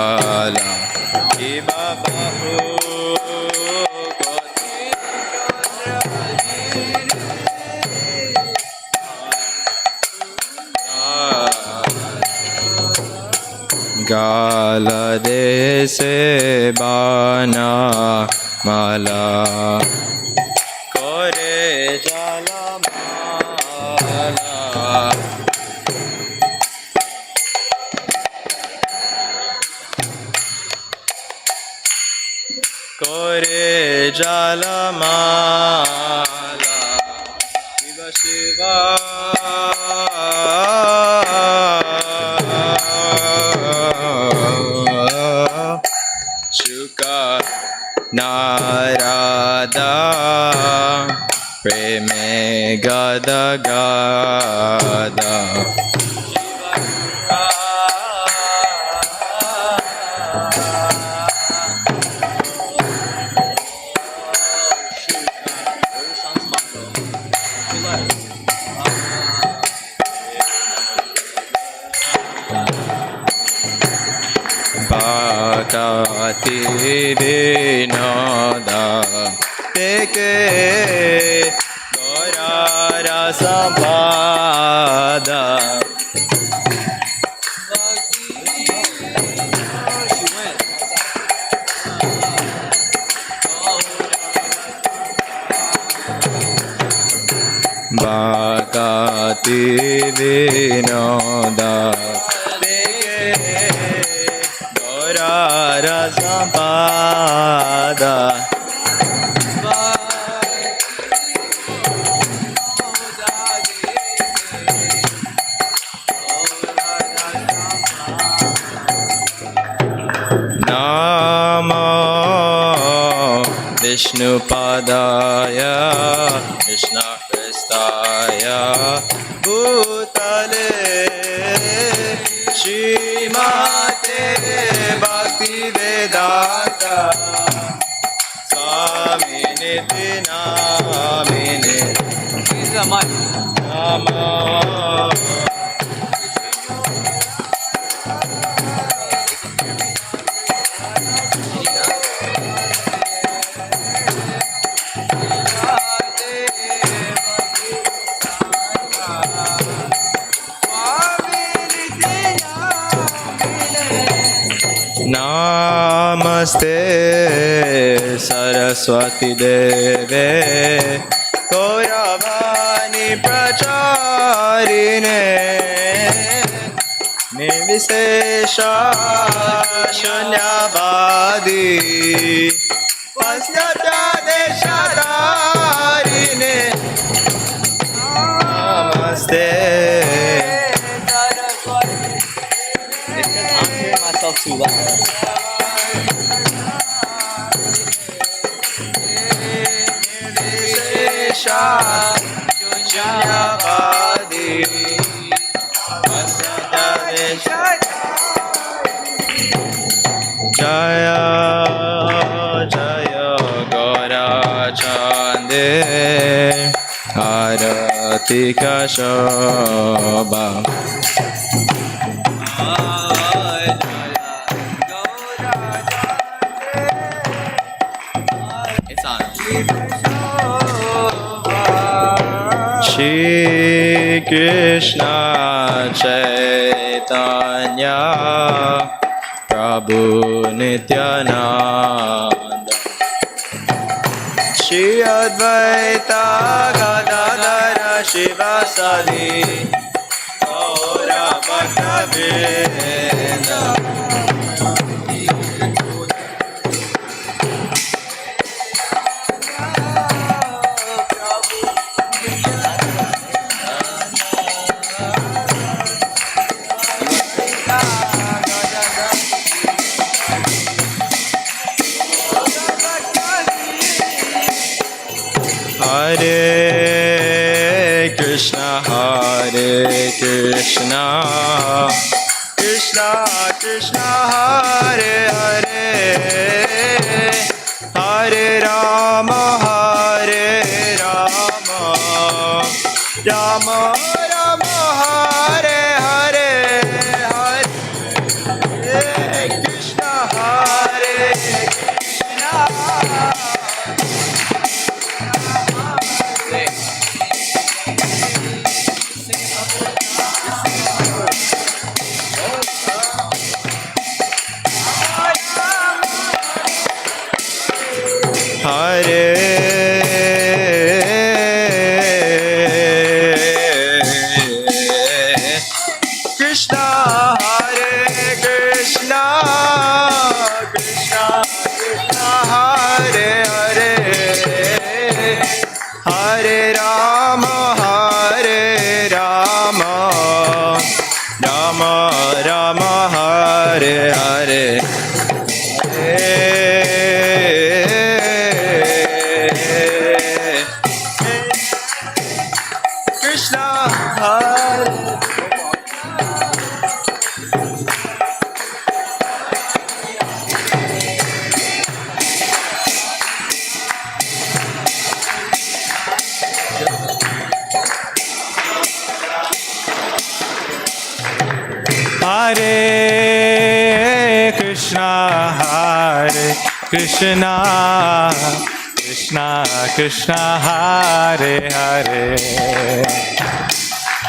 S3: Kiba Bahu Koti Gala Dese Bana Mala Kore Jala Mala Kore Jala Mala Shiva Shiva Shuka Narada Preme Gada Gada Bhakati Vinoda Teke Gaurara Sampada Bhakati Vinoda Gaurara Sampada Namo Vishnu Padaya Krishna Prestaya Bhutale Shrimate Bhakti Vedanta Swamine Namine Namo नमस्ते सरस्वती देवे गौरवाणी प्रचारिणे निर्विशेष शून्यवादी पश्चादेशधारिणे नमस्ते I'm hearing myself too loud. Jaya Jaya Gaura Chande Arati Ka Shobha. It's on. Shri Krishna Chaitanya Prabhu Nityananda Shri Advaita Gadadara Shivasadi Gaura Bhaktavrinda. Hare Krishna, Krishna Krishna, Hare Hare, Hare Rama, Rama Rama, Hare Hare, Hare Krishna, Hare Krishna. Hare Krishna, Hare Krishna, Krishna Krishna, Hare Hare, Hare Rama, Rama Rama, Hare Hare. Krishna, Hare. Hare Krishna, Krishna Krishna, Hare Hare,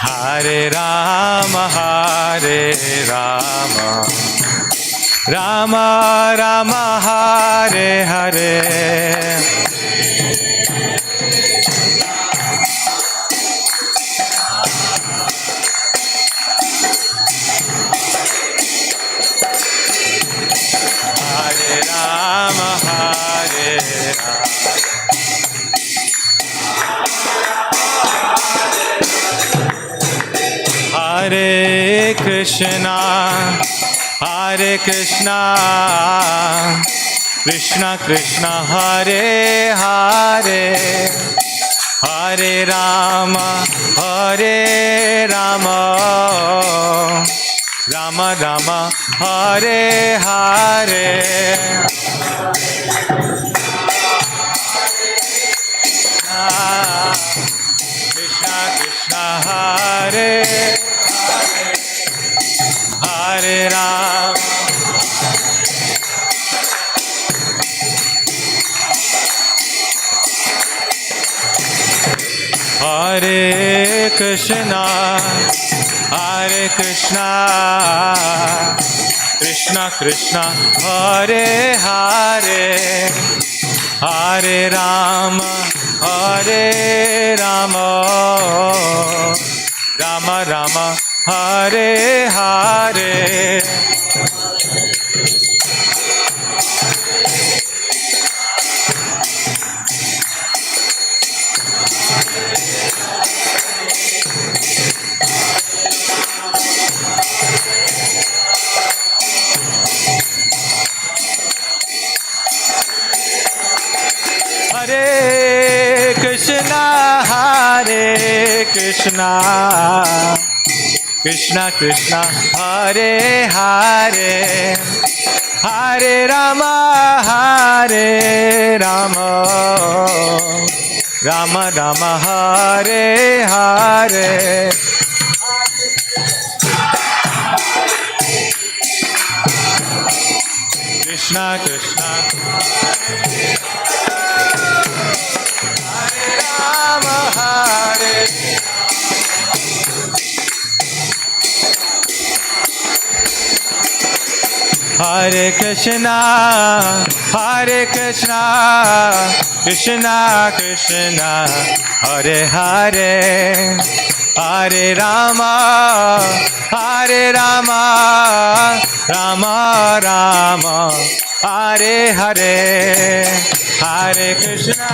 S3: Hare Rama, Rama Rama, Hare Hare. Hare Rama, Hare Rama. Hare Krishna, Krishna Krishna, Hare Hare, Hare Rama, Rama Rama, Hare Hare. Krishna Krishna, Hare Hare Rama, Hare Krishna, Krishna Krishna Hare Hare Hare Rama Hare Rama Rama Rama Hare Hare Hare Krishna Krishna Krishna Hare Hare Hare Rama Rama Rama Hare Hare Krishna Krishna Hare Rama Hare Hare Krishna Krishna Krishna Hare Hare Hare Rama Rama Rama Hare Hare Hare Krishna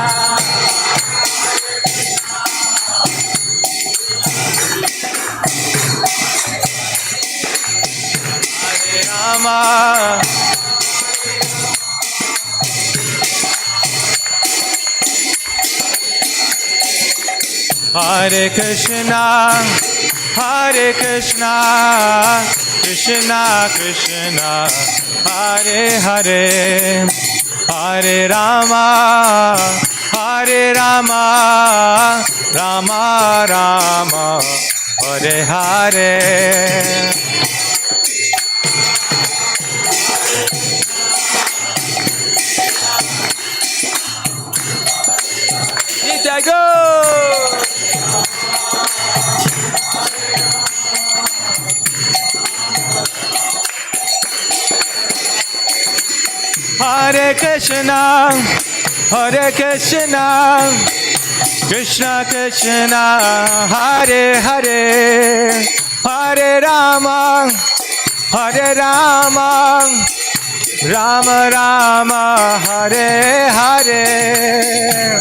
S3: Hare Rama Hare Krishna Krishna Krishna Hare Hare Hare Rama Rama Rama Hare Hare Nitai go! Hare Krishna Krishna Krishna Hare Hare Hare Rama Rama Rama Hare Hare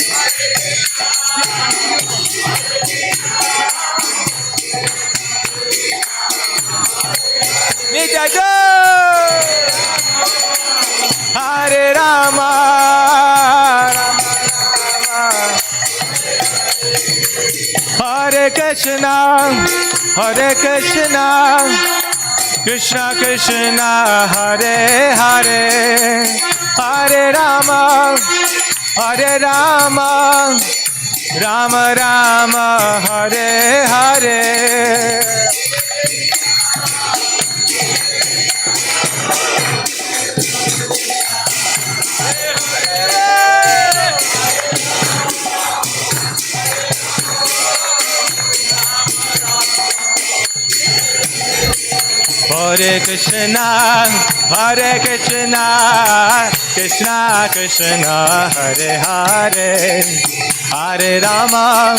S3: Nitai go! Hare Rama Hare Krishna Krishna Krishna Hare Hare Hare Rama Rama Rama Hare Hare Hare Krishna Krishna Krishna Hare Hare Hare Rama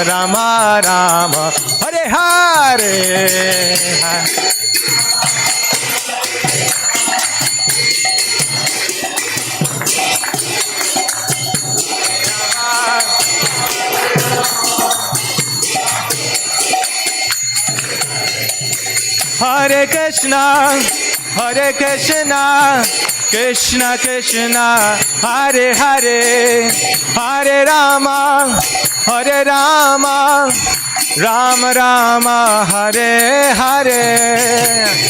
S3: Rama Rama Hare Hare Hare Krishna Krishna Krishna Hare Hare Hare Rama Rama Rama Hare Hare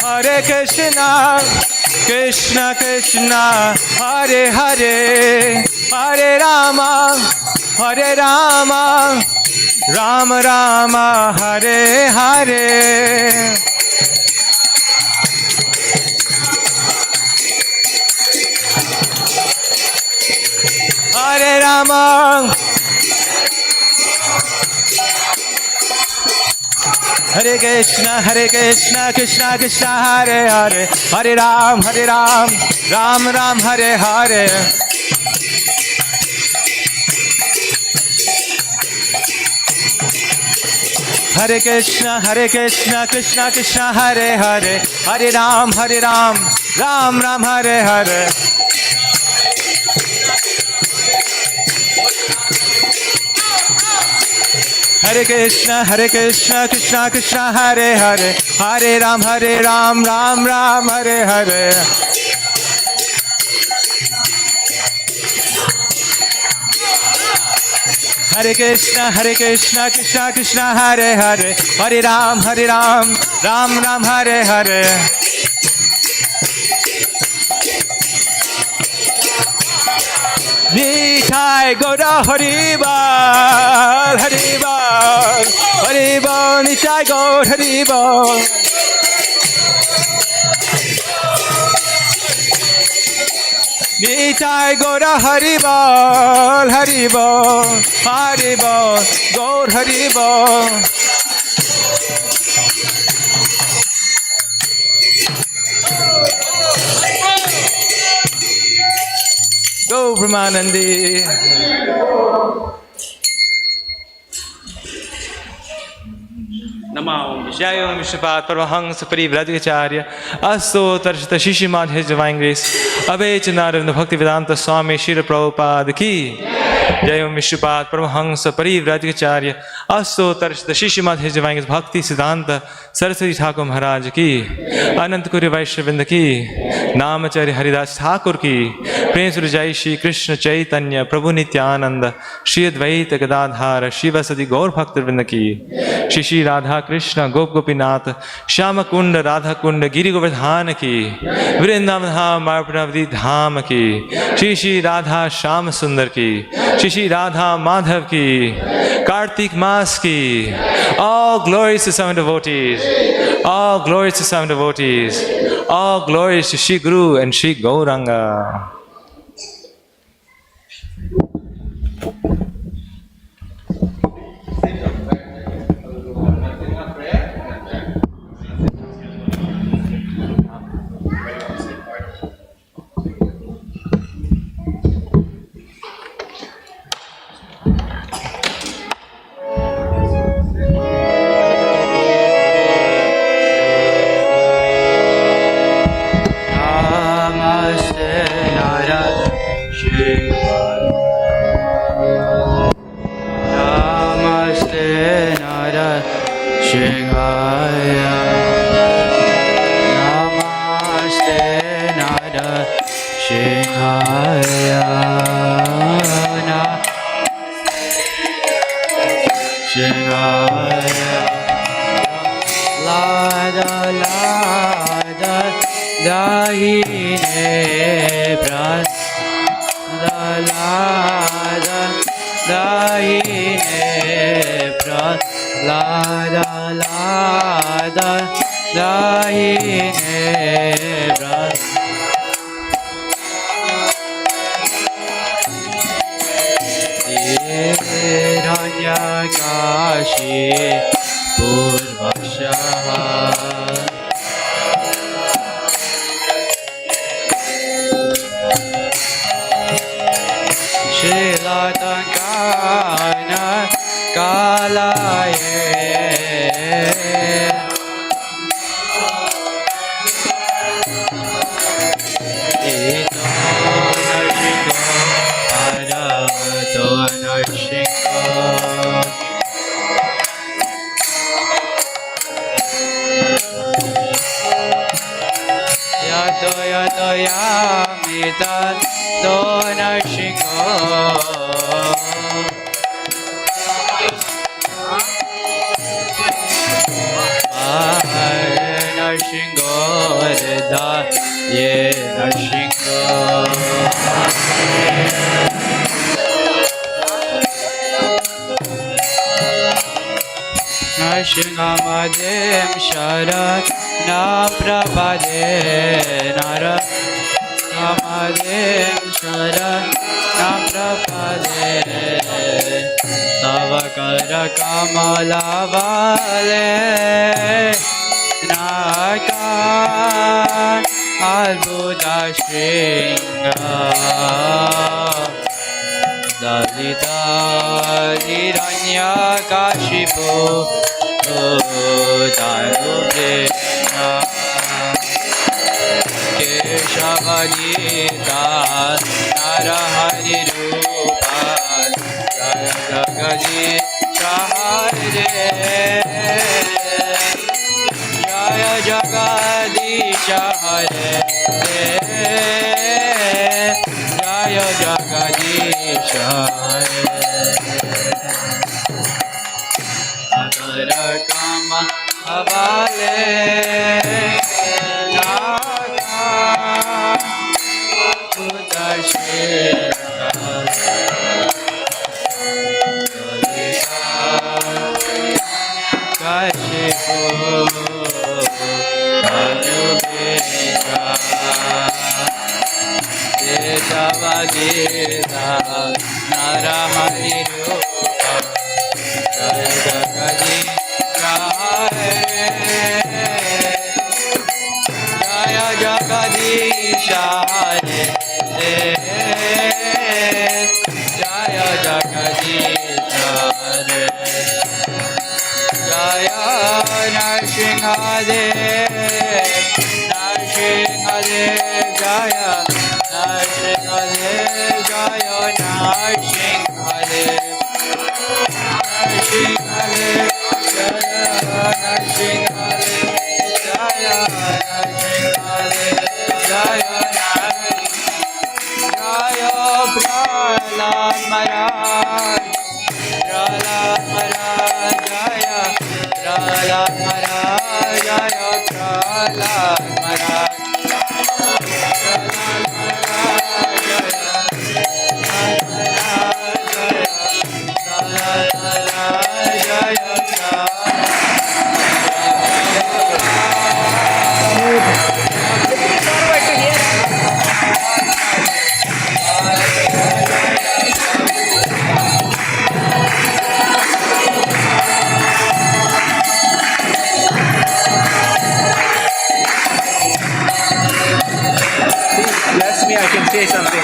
S3: Hare Krishna Krishna Krishna Hare Hare Hare Rama Ram Rama Hare Hare. Hare Rama, Hare Krishna, Krishna Krishna, Hare Hare, Hare Ram, Ram Ram, Hare Hare. Hare Krishna, Krishna Krishna, Hare Hare, Hare Ram, Ram Ram, Hare Hare. Hare Krishna, Krishna Krishna, Hare Hare, Hare Ram, Ram Ram, Hare Hare. Hare Krishna, Krishna Krishna, Hare Hare, Hare Ram, Ram Ram, Hare Hare. Nitai Goda Haribal, Haribal, Haribal, Nitai Goda Haribal. Nitai Goda Haribal, Haribal, Haribal, Gaur Haribal. Go Brahmanandi. Jai Om Vishnupat Paramahansa Parivrajakacharya Asto Tarshita Shishimad His Divine Grace Abhechanaranda Bhaktivedanta Swami Shri Prabhupada Ki Jai Om Vishnupat Paramahansa Parivrajakacharya Asto Tarshita Shishimad His Divine Grace Bhakti Siddhanta Saraswati Thakur Maharaj Ki Anant Kuri Vaishnavinda Ki Namacharya Haridas Thakur Ki Prem Suri Jai Shri Krishna Chaitanya Prabhu Nityananda Shri Advaita Gadadhara Shivasadi Gaur Bhaktavinda Ki Shri Radha Krishna Gop Gopinath Shama Kunda Radha Kunda Giri Govardhana Ki Vrindavan Dham Arpanavadi Dham Ki Shri Radha Shama Sundar Ki Shri Radha Madhav Ki Kartik Mas Ki. All glories to some devotees. All glories to some devotees. All glories to Shri Guru and Shri Gauranga.
S4: Narasimhamadem Sharanam Prabhade Narasimhamadem Sharanam Prabhade Tavakara Kamala Vale Naka Adbhuta Shringa Dalita Hiranya Kashipu Darubhena Keshavadita Narahari Rupa Jaya Jagadi Shahare Jaya Jagadisha Hare Jaya Jagadisha Hare Agara Kama Avale Naga Udashika Kashipu Anubheka Deshavadita Narahari Rupa Jaya Jagadi Hare Jaya Jagadisha Hare Jaya Jagadisha Hare Jaya Narasimhadev Narasimhadev Jaya Narasimhadev Jaya Narasimhadev Narasimhadev Jaya Narasimhadev Jaya Narasimhadev Jaya Jaya Prahlad Maharaj Prahlad Maharaj Jaya Prahlad Maharaj Jaya Prahlad Maharaj Prahlad Maharaj Jaya Prahlad Maharaj Jaya
S3: Bless me, I can say something.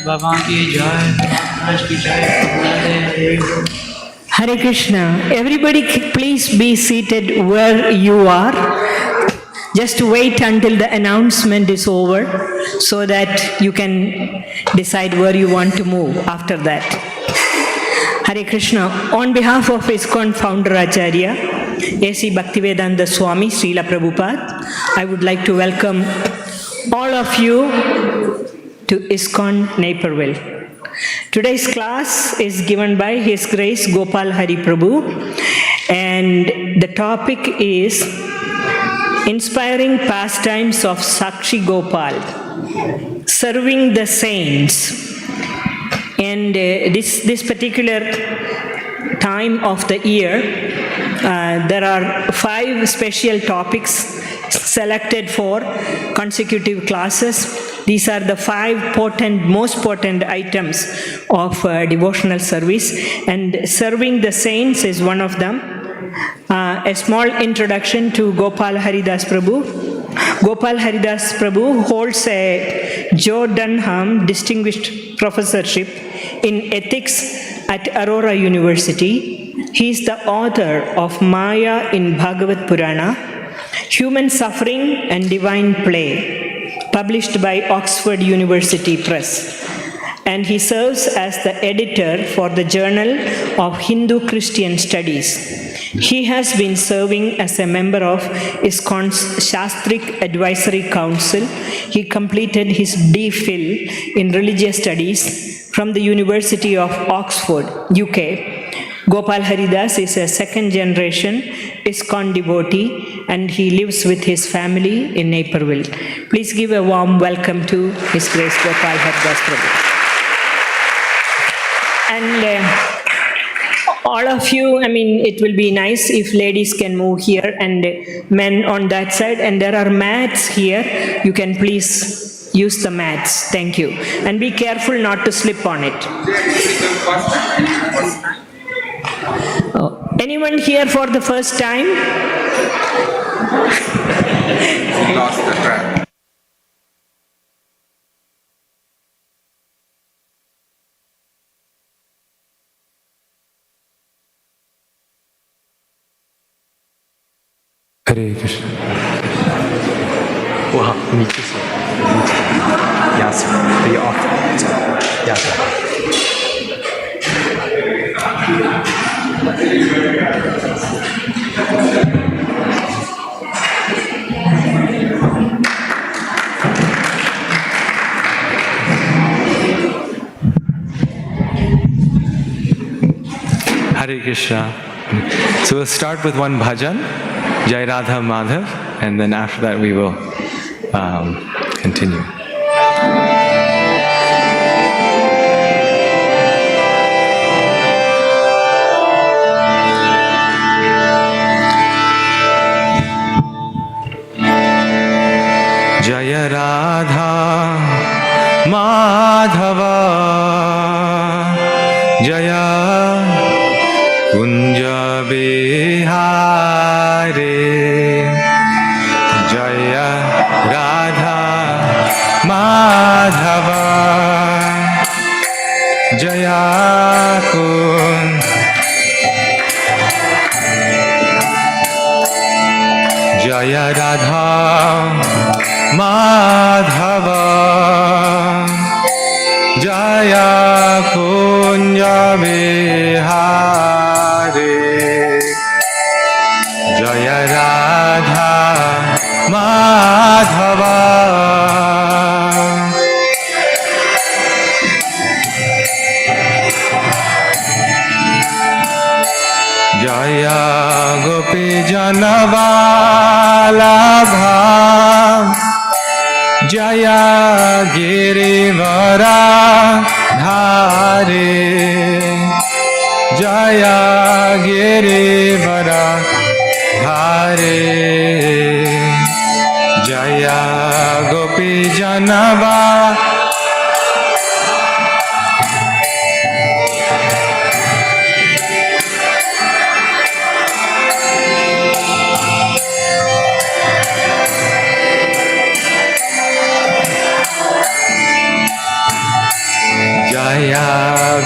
S4: भगवान की जय महाराज की जय
S5: Hare Krishna. Everybody please be seated where you are. Just wait until the announcement is over so that you can decide where you want to move after that. Hare Krishna. On behalf of ISKCON founder Acharya, A.C. Bhaktivedanta Swami, Srila Prabhupada, I would like to welcome all of you to ISKCON Naperville. Today's class is given by His Grace Gopal Hari Prabhu, and the topic is Inspiring Pastimes of Sakshi Gopal, Serving the Saints. And this particular time of the year, there are 5 special topics selected for consecutive classes. These are the 5 most potent items of devotional service, and serving the saints is one of them. A small introduction to Gopal Haridas Prabhu. Gopal Haridas Prabhu holds a Joe Dunham Distinguished Professorship in Ethics at Aurora University. He is the author of Maya in Bhagavad Purana, Human Suffering and Divine Play, published by Oxford University Press. and he serves as the editor for the Journal of Hindu Christian Studies. He has been serving as a member of ISKCON's Shastrik Advisory Council. He completed his DPhil in Religious Studies from the University of Oxford, UK. Gopal Haridas is a second generation ISKCON devotee and he lives with his family in Naperville. Please give a warm welcome to His Grace Gopal Haridas Prabhu. And all of you, it will be nice if ladies can move here and men on that side. And there are mats here. You can please use the mats. Thank you. And be careful not to slip on it. Oh, anyone here for the first time?
S2: Lost the track.
S3: Hare Krishna.
S6: वहाँ नीचे से यहाँ से तो ये of यहाँ से
S3: Hare Krishna. So we'll start with one bhajan, Jai Radha Madhav, and then after that we will continue. Jaya Radha Madhava Jaya Kunja Bihare Jaya Radha Madhava Jaya Jaya Radha Madhava Jaya Kunja Bihare Jaya Radha Madhava Jaya Gopi Janavalabha Jaya Girivara Dhare Jaya Girivara Dhare Jaya Gopi Janava Jaya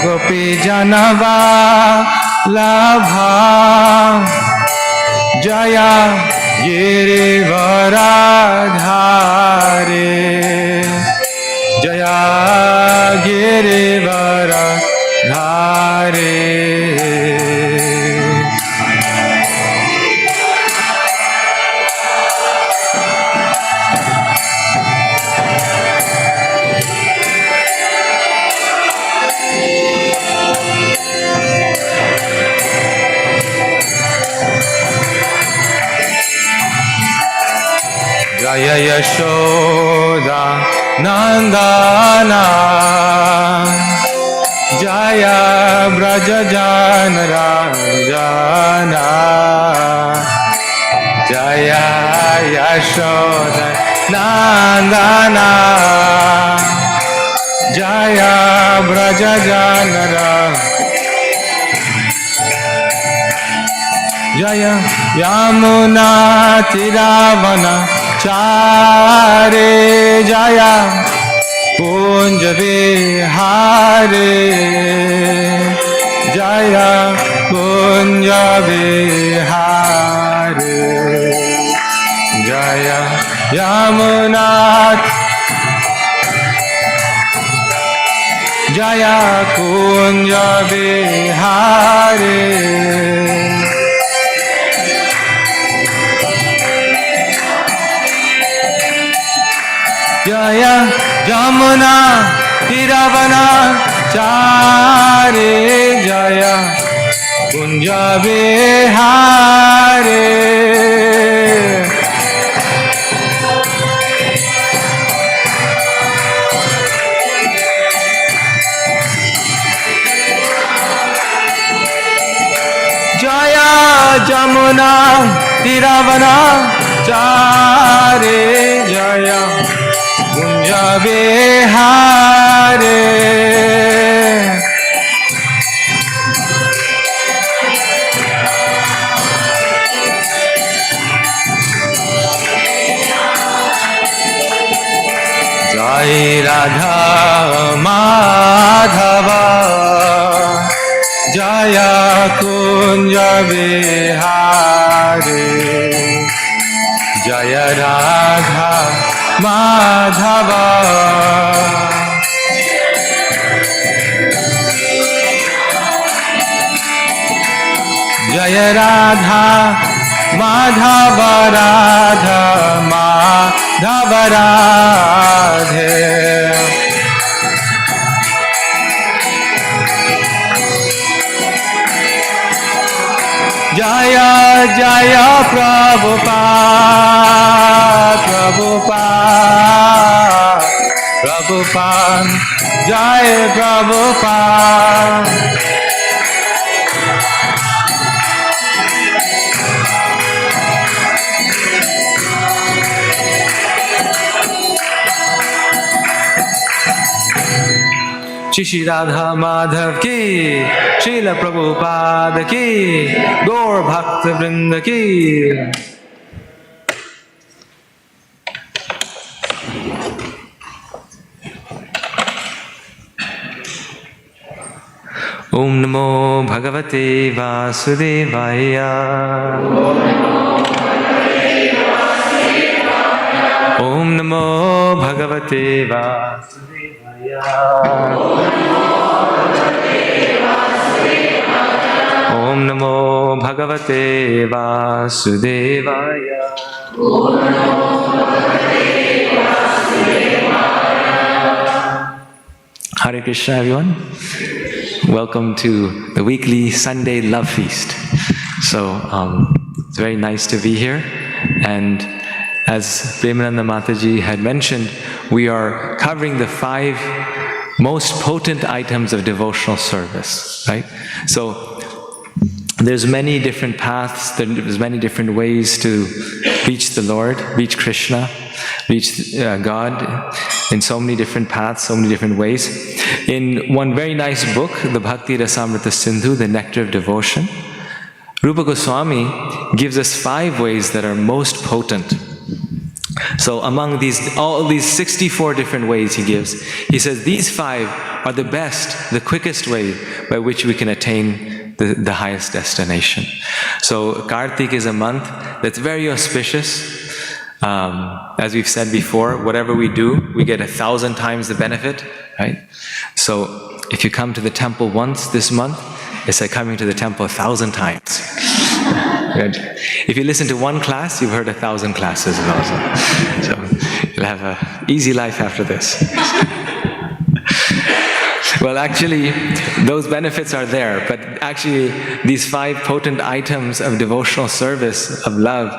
S3: Gopi Janava Labha Jaya Girivara Dhare Jaya Girivara Dhare Jaya Yashoda Nandana Jaya Braja Janara Jana Jaya Yashoda Nandana Jaya Braja Janara Jaya Yamuna Tiravana Chare Jaya Kunj Vihare Jaya Kunj Vihare Jaya Yamuna Jaya Kunja Bihari. Jaya Jamuna Tiravana Chari. Jaya Kunja Bihari. Jaya Jamuna Tiravana Chari. Jaya Kunja Bihari. Jai Radha Madhava Jaya Kunja Bihari. Jaya Radha Madhava. Jaya Radha Madhava Radha Madhava Radhe. Jaya Jaya Prabhupada Prabhupada Prabhupada Jaya Prabhupada. Shri Radha Madhav ki, Srila Prabhupada ki, Gaur Bhakta Vrinda ki. Om Namo Bhagavate Vasudevaya. Om Namo Bhagavate Vasudevaya. Om Namo Bhagavate Vasudevaya. Hare Krishna, everyone. Welcome to the weekly Sunday Love Feast. So it's very nice to be here. And as Premananda Mataji had mentioned, we are covering the 5 most potent items of devotional service, right? So there's many different paths, there's many different ways to reach the Lord, reach Krishna, reach God in so many different paths, so many different ways. In one very nice book, the Bhakti Rasamrita Sindhu, The Nectar of Devotion, Rupa Goswami gives us 5 ways that are most potent. So among all these 64 different ways he gives, he says these 5 are the best, the quickest way by which we can attain the highest destination. So Kartik is a month that's very auspicious. As we've said before, whatever we do, we get 1,000 times the benefit, right? So if you come to the temple once this month, it's like coming to the temple 1,000 times. If you listen to one class, you've heard 1,000 classes also. So you'll have an easy life after this. Well, actually, those benefits are there, but actually, these 5 potent items of devotional service, of love,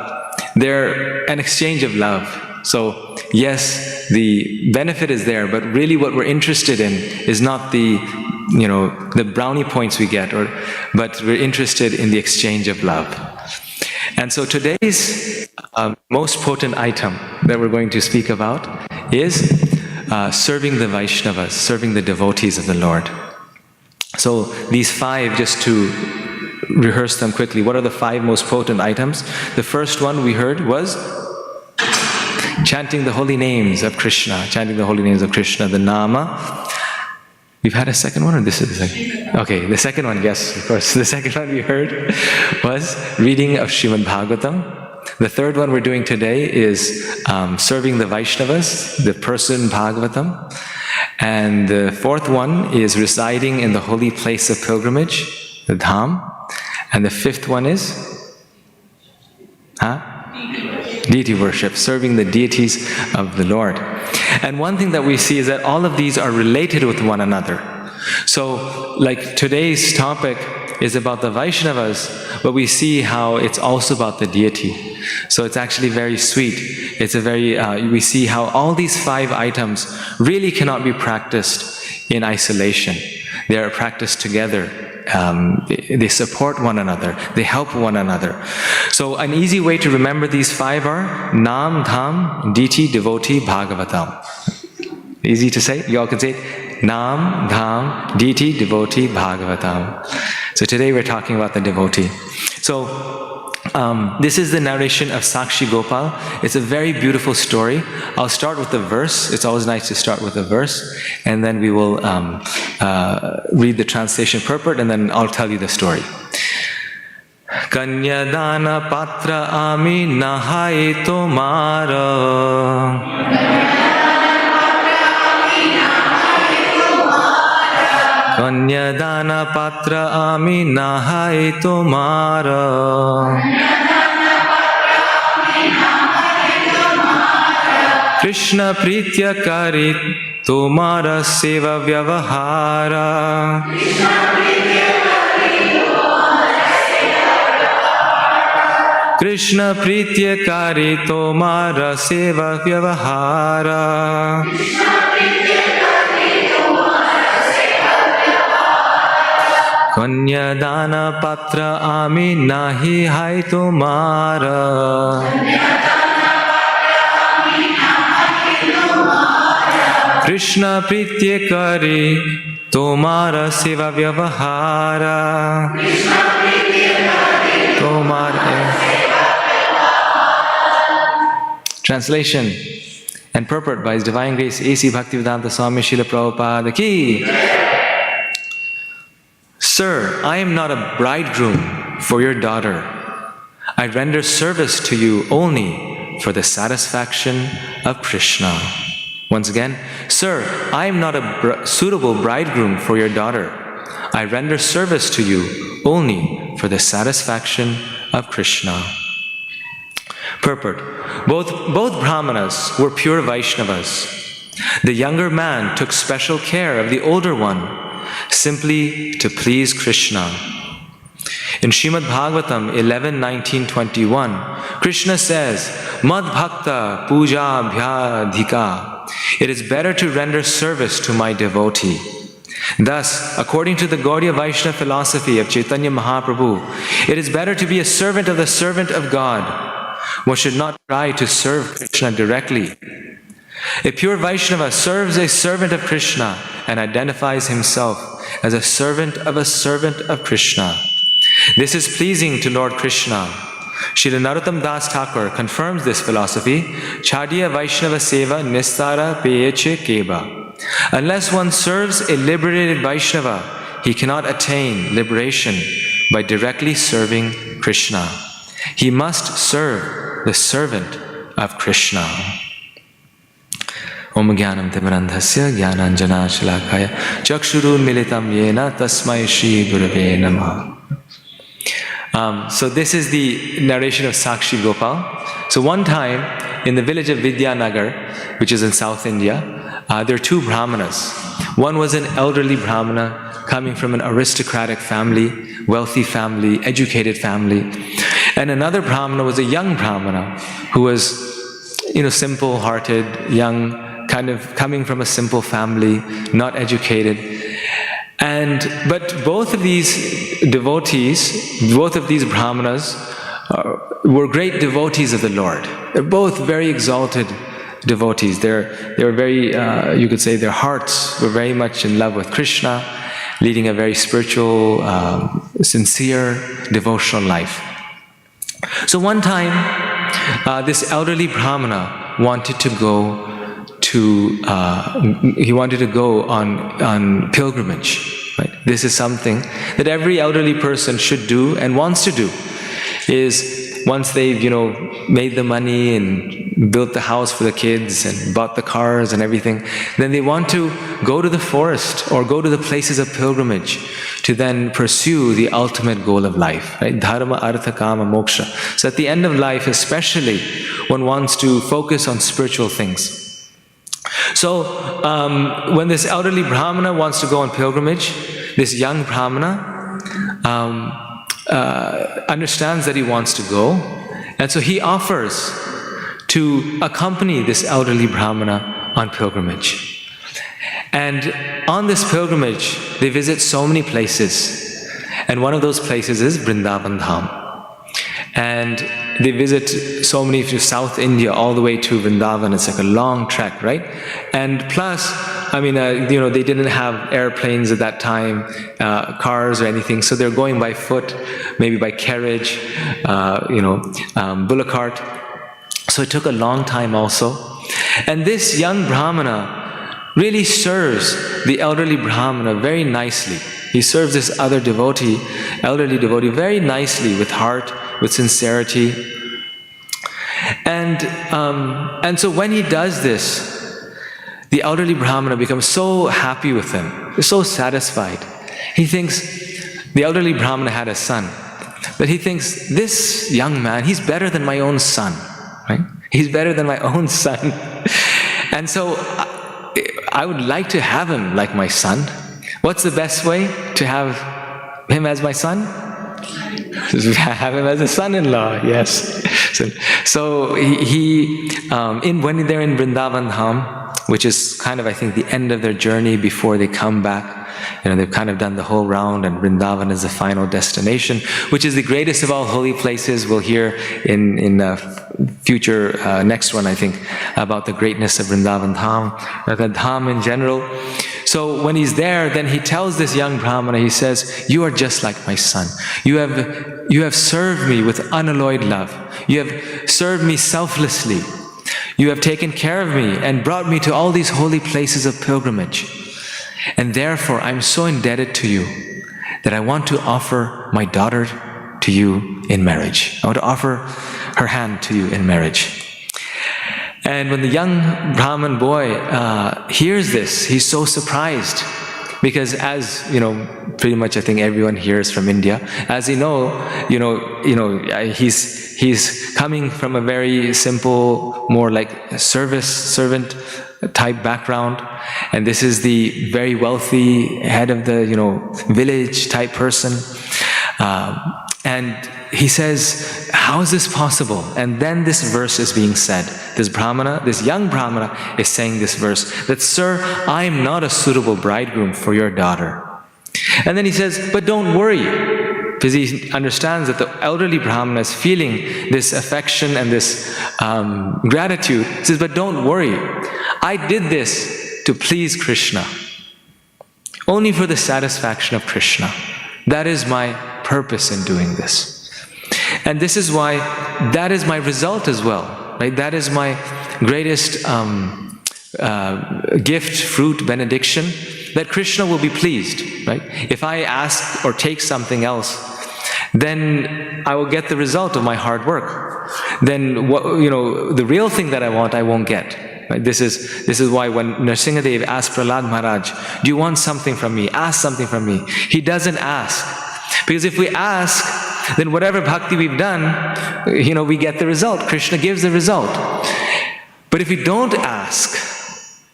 S3: they're an exchange of love. So, yes, the benefit is there, but really what we're interested in is not the brownie points we get, but we're interested in the exchange of love. And so today's most potent item that we're going to speak about is serving the Vaishnavas, serving the devotees of the Lord. So these 5, just to rehearse them quickly, what are the 5 most potent items? The first one we heard was chanting the holy names of Krishna, chanting the holy names of Krishna, the Nama. We've had a second one, or this is the second? Okay, the second one, yes, of course. The second one we heard was reading of Srimad Bhagavatam. The third one we're doing today is serving the Vaishnavas, the person Bhagavatam. And the fourth one is residing in the holy place of pilgrimage, the Dham. And the fifth one is? Deity worship, serving the deities of the Lord. And one thing that we see is that all of these are related with one another. So, like today's topic is about the Vaishnavas, but we see how it's also about the deity. So it's actually very sweet. It's a very, we see how all these 5 items really cannot be practiced in isolation. They are practiced together. They support one another. They help one another. So an easy way to remember these 5 are Nam, Dham, Deity, Devotee, Bhagavatam. Easy to say? You all can say it. Nam, Dham, Deity, Devotee, Bhagavatam. So today we're talking about the devotee. So this is the narration of Sakshi Gopal. It's a very beautiful story. I'll start with the verse. It's always nice to start with a verse. And then we will read the translation purport, and then I'll tell you the story. Kanyadana patra ami nahai tomara. Kanyadana patra ami nahai tomara. Krishna pritya kari tomara seva vyavahara. Krishna pritya kari tomara seva vyavahara. Kanyadana patra ami nahi hai tomara. Krishna pritya kari tomara seva vyavahara. Translation and purport by His Divine Grace A.C. Bhaktivedanta Swami Srila Prabhupada ki. Sir, I am not a bridegroom for your daughter. I render service to you only for the satisfaction of Krishna. Once again, sir, I am not a suitable bridegroom for your daughter. I render service to you only for the satisfaction of Krishna. Purport. Both Brahmanas were pure Vaishnavas. The younger man took special care of the older one, simply to please Krishna. In Srimad Bhagavatam 11:19-21, Krishna says, Mad Bhakta Puja Bhyadhika. It is better to render service to my devotee. Thus, according to the Gaudiya Vaishnava philosophy of Chaitanya Mahaprabhu, it is better to be a servant of the servant of God. One should not try to serve Krishna directly. A pure Vaishnava serves a servant of Krishna and identifies himself as a servant of Krishna. This is pleasing to Lord Krishna. Srila Narottam Das Thakur confirms this philosophy. Chadiya Vaishnava Seva Nistara Peyeche Keba. Unless one serves a liberated Vaishnava, he cannot attain liberation by directly serving Krishna. He must serve the servant of Krishna. Om Jnanam Timirandhasya Jnananjana Shalakaya Chakshurun Militam Yena Tasmai Shri Gurave Namaha. So this is the narration of Sakshi Gopal. So one time in the village of Vidyanagar, which is in South India, there are 2 Brahmanas. One was an elderly Brahmana coming from an aristocratic family, wealthy family, educated family. And another Brahmana was a young Brahmana who was, simple-hearted, young, kind of coming from a simple family, not educated. But both of these devotees, both of these Brahmanas were great devotees of the Lord. They're both very exalted devotees. They were very, you could say their hearts were very much in love with Krishna, leading a very spiritual, sincere, devotional life. So one time, this elderly Brahmana wanted to go on pilgrimage. Right? This is something that every elderly person should do and wants to do. Is once they've made the money and built the house for the kids and bought the cars and everything, then they want to go to the forest or go to the places of pilgrimage to then pursue the ultimate goal of life, right? Dharma, artha, kama, moksha. So at the end of life especially, one wants to focus on spiritual things. So when this elderly Brahmana wants to go on pilgrimage, this young Brahmana understands that he wants to go, and so he offers to accompany this elderly Brahmana on pilgrimage. And on this pilgrimage, they visit so many places, and one of those places is Vrindavan Dham. And they visit so many to South India all the way to Vrindavan. It's like a long trek, right? And plus, I mean, they didn't have airplanes at that time, cars or anything, so they're going by foot, maybe by carriage, bullock cart. So it took a long time also. And this young Brahmana really serves the elderly Brahmana very nicely. He serves this other devotee, elderly devotee, very nicely with heart, with sincerity. And so when he does this, the elderly Brahmana becomes so happy with him, so satisfied. He thinks, the elderly Brahmana had a son, but he thinks, this young man, he's better than my own son, right? He's better than my own son. And so I would like to have him like my son. What's the best way to have him as my son? Have him as a son-in-law, yes. So when they're in Vrindavan Dham, which is kind of, I think, the end of their journey before they come back, they've kind of done the whole round, and Vrindavan is the final destination, which is the greatest of all holy places. We'll hear in future, next one, I think, about the greatness of Vrindavan Dham, the Dham in general. So when he's there, then he tells this young Brahmana, he says, you are just like my son. You have served me with unalloyed love. You have served me selflessly. You have taken care of me and brought me to all these holy places of pilgrimage. And therefore, I'm so indebted to you that I want to offer my daughter to you in marriage. I want to offer her hand to you in marriage. And when the young Brahmin boy hears this, he's so surprised, because as pretty much I think everyone here is from India. As you know, he's coming from a very simple, more like servant type background, and this is the very wealthy head of the village type person, and he says, how is this possible? And then this verse is being said. This young Brahmana is saying this verse, that, sir, I am not a suitable bridegroom for your daughter. And then he says, but don't worry, because he understands that the elderly Brahmana is feeling this affection and this gratitude. He says, but don't worry, I did this to please Krishna, only for the satisfaction of Krishna. That is my purpose in doing this. And this is why, that is my result as well, right? That is my greatest gift, fruit, benediction, that Krishna will be pleased, right? If I ask or take something else, then I will get the result of my hard work. Then the real thing that I want, I won't get. Right? This is why when Nrsimhadev asked Prahlad Maharaj, do you want something from me? Ask something from me. He doesn't ask. Because if we ask, then whatever bhakti we've done, we get the result. Krishna gives the result. But if we don't ask,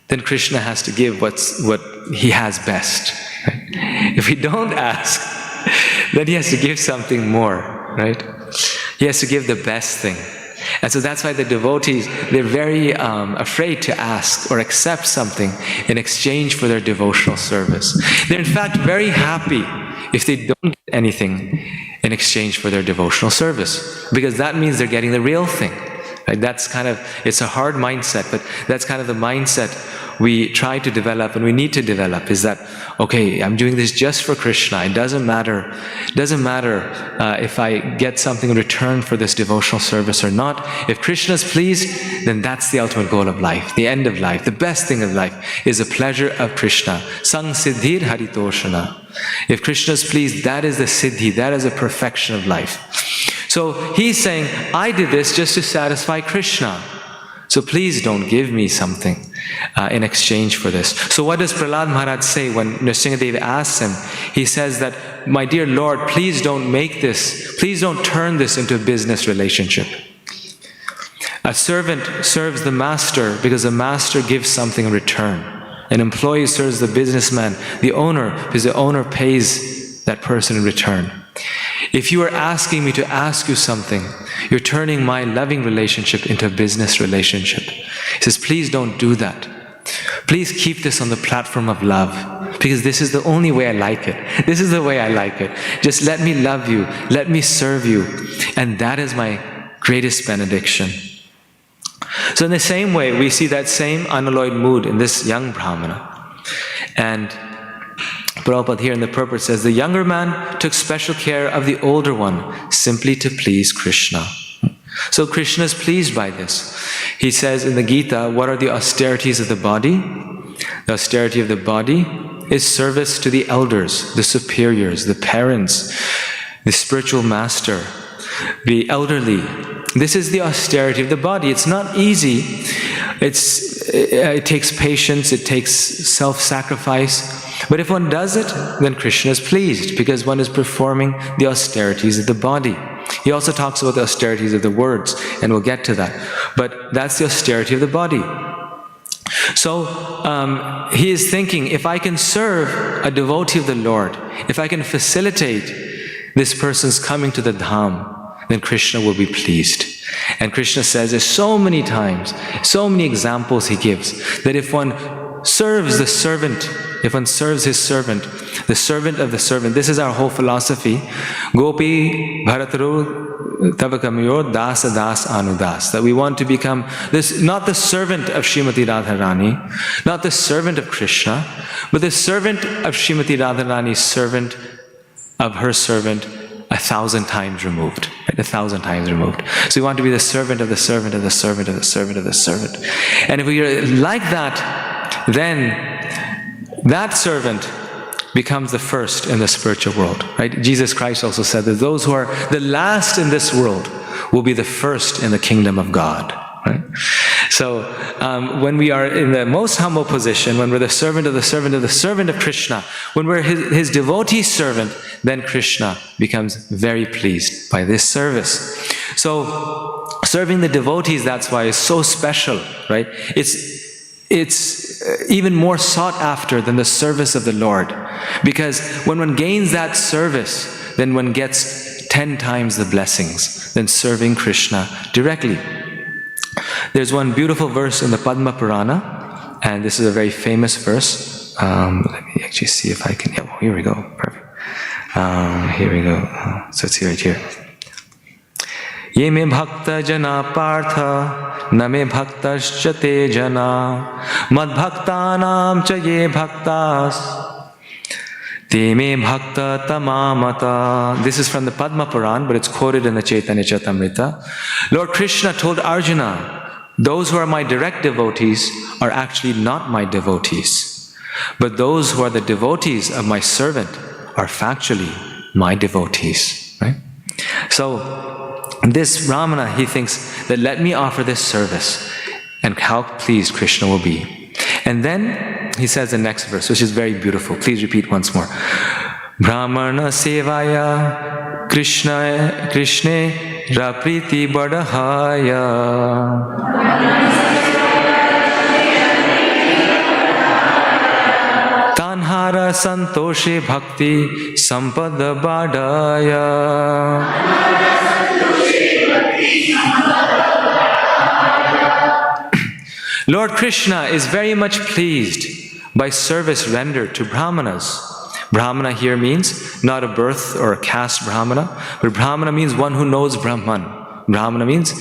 S3: then Krishna has to give what he has best. Right? If we don't ask, then he has to give something more, right? He has to give the best thing. And so that's why the devotees, they're very afraid to ask or accept something in exchange for their devotional service. They're in fact very happy if they don't get anything in exchange for their devotional service, because that means they're getting the real thing. Right? That's kind of, it's a hard mindset, but that's kind of the mindset we try to develop and we need to develop, is that, okay, I'm doing this just for Krishna. It doesn't matter if I get something in return for this devotional service or not. If Krishna is pleased, then that's the ultimate goal of life, the end of life, the best thing of life is the pleasure of Krishna. Sang siddhir haritoshana. If Krishna is pleased, that is the siddhi, that is the perfection of life. So he's saying, I did this just to satisfy Krishna. So please don't give me something in exchange for this. So what does Prahlad Maharaj say when Nrsimhadev asks him? He says that, my dear Lord, please don't make this, please don't turn this into a business relationship. A servant serves the master because the master gives something in return. An employee serves the businessman, the owner, because the owner pays that person in return. If you are asking me to ask you something, you're turning my loving relationship into a business relationship. He says, please don't do that. Please keep this on the platform of love, because this is the only way I like it. This is the way I like it. Just let me love you, let me serve you, and that is my greatest benediction. So in the same way, we see that same unalloyed mood in this young Brahmana. And Prabhupada here in the purport says, the younger man took special care of the older one simply to please Krishna. So Krishna is pleased by this. He says in the Gita, what are the austerities of the body? The austerity of the body is service to the elders, the superiors, the parents, the spiritual master, the elderly. This is the austerity of the body. It's not easy. It takes patience, it takes self-sacrifice. But if one does it, then Krishna is pleased because one is performing the austerities of the body. He also talks about the austerities of the words, and we'll get to that. But that's the austerity of the body. So he is thinking, if I can serve a devotee of the Lord, if I can facilitate this person's coming to the Dham, then Krishna will be pleased. And Krishna says, there's so many times, so many examples he gives, that if one serves the servant, if one serves his servant, the servant of the servant, this is our whole philosophy. Gopi bharataru tavakamayor dasa das anudas. That we want to become this, not the servant of Srimati Radharani, not the servant of Krishna, but the servant of Srimati Radharani's servant, of her servant, 1,000 times removed, right? 1,000 times removed. So we want to be the servant of the servant of the servant of the servant of the servant. And if we are like that, then that servant becomes the first in the spiritual world, right? Jesus Christ also said that those who are the last in this world will be the first in the kingdom of God, right? So when we are in the most humble position, when we're the servant of the servant of the servant of Krishna, when we're his devotee servant, then Krishna becomes very pleased by this service. So serving the devotees, that's why, is so special, right? It's even more sought after than the service of the Lord. Because when one gains that service, then one gets 10 times the blessings than serving Krishna directly. There's one beautiful verse in the Padma Purana, and this is a very famous verse. Let me actually see if I can, yeah, here we go, perfect. Here we go, so it's right here. Ye me bhakta jana partha, na me bhaktascha te jana, mad bhaktanam cha ye bhaktas, te me bhakta tamamata. This is from the Padma Puran, but it's quoted in the Chaitanya Charitamrita. Lord Krishna told Arjuna, those who are my direct devotees are actually not my devotees, but those who are the devotees of my servant are factually my devotees, right? So this Brahmana, he thinks that let me offer this service, and how pleased Krishna will be. And then he says the next verse, which is very beautiful. Please repeat once more. Brahmana sevaya Krishna rapriti badahaya. Tanhara santoshe bhakti sampada badaya. Lord Krishna is very much pleased by service rendered to Brahmanas. Brahmana here means not a birth or a caste Brahmana, but Brahmana means one who knows Brahman. Brahmana means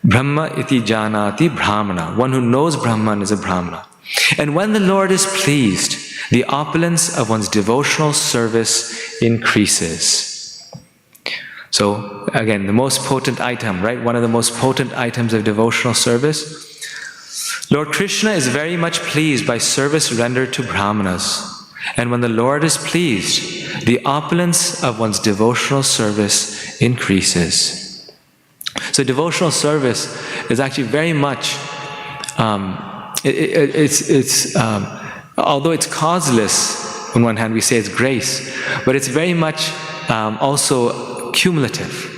S3: Brahma iti janati Brahmana. One who knows Brahman is a Brahmana. And when the Lord is pleased, the opulence of one's devotional service increases. So again, the most potent item, right? One of the most potent items of devotional service. Lord Krishna is very much pleased by service rendered to Brahmanas. And when the Lord is pleased, the opulence of one's devotional service increases. So devotional service is actually very much although it's causeless, on one hand we say it's grace, but it's very much also cumulative.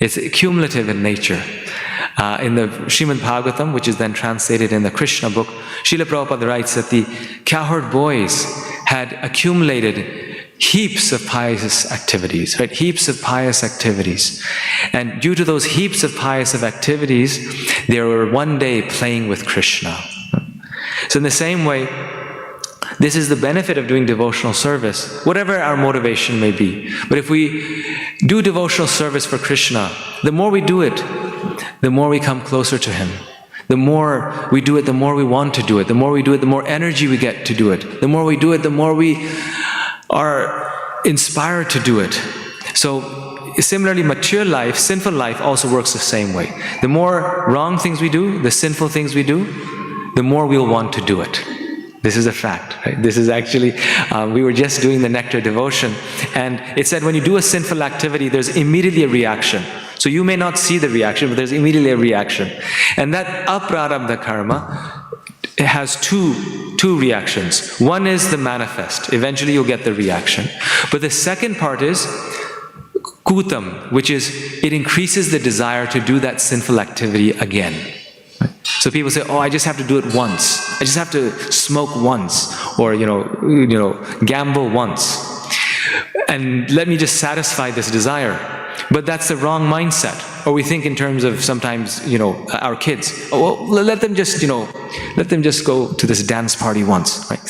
S3: It's cumulative in nature. In the Srimad Bhagavatam, which is then translated in the Krishna book, Srila Prabhupada writes that the cowherd boys had accumulated heaps of pious activities, right? Heaps of pious activities. And due to those heaps of pious activities, they were one day playing with Krishna. So in the same way, this is the benefit of doing devotional service, whatever our motivation may be. But if we do devotional service for Krishna, the more we do it, the more we come closer to Him. The more we do it, the more we want to do it. The more we do it, the more energy we get to do it. The more we do it, the more we are inspired to do it. So similarly, mature life, sinful life also works the same way. The more wrong things we do, the sinful things we do, the more we'll want to do it. This is a fact, right? This is actually, we were just doing the nectar devotion, and it said when you do a sinful activity, there's immediately a reaction. So you may not see the reaction, but there's immediately a reaction. And that aprarabdha karma, it has two reactions. One is the manifest. Eventually you'll get the reaction. But the second part is kutam, which is it increases the desire to do that sinful activity again. So people say, oh, I just have to do it once. I just have to smoke once, or gamble once. And let me just satisfy this desire. But that's the wrong mindset. Or we think in terms of sometimes, our kids. Oh, well, let them just go to this dance party once, right?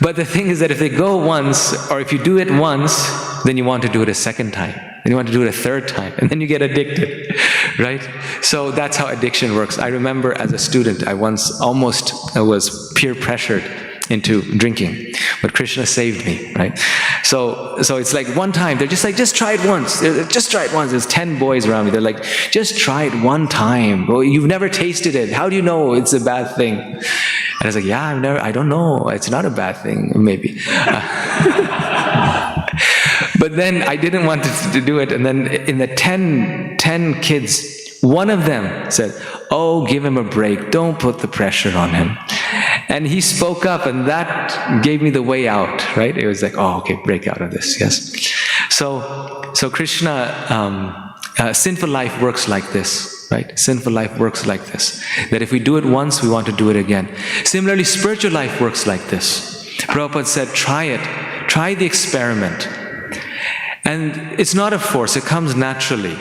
S3: But the thing is that if they go once, or if you do it once, then you want to do it a second time. Then you want to do it a third time, and then you get addicted, right? So that's how addiction works. I remember as a student, I once almost was peer pressured into drinking, but Krishna saved me, right? So it's like one time, they're just like, just try it once. Just try it once. There's 10 boys around me. They're like, just try it one time. Well, you've never tasted it. How do you know it's a bad thing? And I was like, yeah, I don't know. It's not a bad thing, maybe. But then I didn't want to do it. And then in the 10 kids, one of them said, oh, give him a break. Don't put the pressure on him. And he spoke up, and that gave me the way out, right? It was like, oh, okay, break out of this, yes. So Krishna, sinful life works like this, right? Sinful life works like this. That if we do it once, we want to do it again. Similarly, spiritual life works like this. Prabhupada said, try it. Try the experiment. And it's not a force, it comes naturally.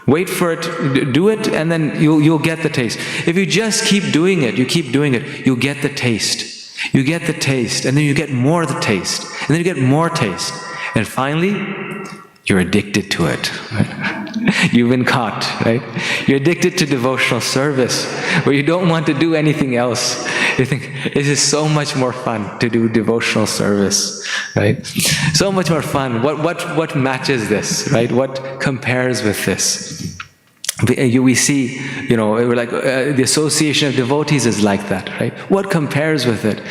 S3: Wait for it, do it, and then you'll get the taste. If you just keep doing it, you'll get the taste. You get the taste, and then you get more of the taste, and then you get more taste. And finally, you're addicted to it. You've been caught, right? You're addicted to devotional service, where you don't want to do anything else. You think, this is so much more fun to do devotional service, right? So much more fun. What matches this, right? What compares with this? We see, we're like, the association of devotees is like that, right? What compares with it?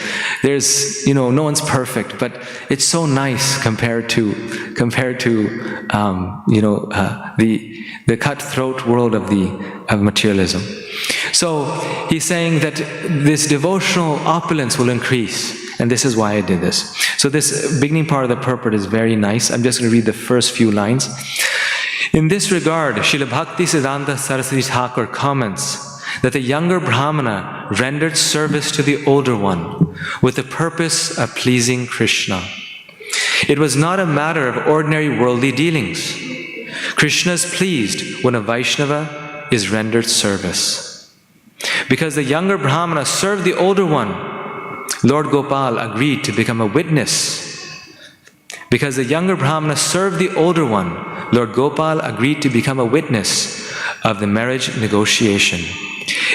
S3: There's, no one's perfect, but it's so nice compared to the cutthroat world of materialism. So he's saying that this devotional opulence will increase, and this is why I did this. So this beginning part of the purport is very nice. I'm just going to read the first few lines. In this regard, Srila Bhaktisiddhanta Saraswati Thakur comments that the younger Brahmana rendered service to the older one with the purpose of pleasing Krishna. It was not a matter of ordinary worldly dealings. Krishna is pleased when a Vaishnava is rendered service. Because the younger Brahmana served the older one, Lord Gopal agreed to become a witness. Because the younger Brahmana served the older one, Lord Gopal agreed to become a witness of the marriage negotiation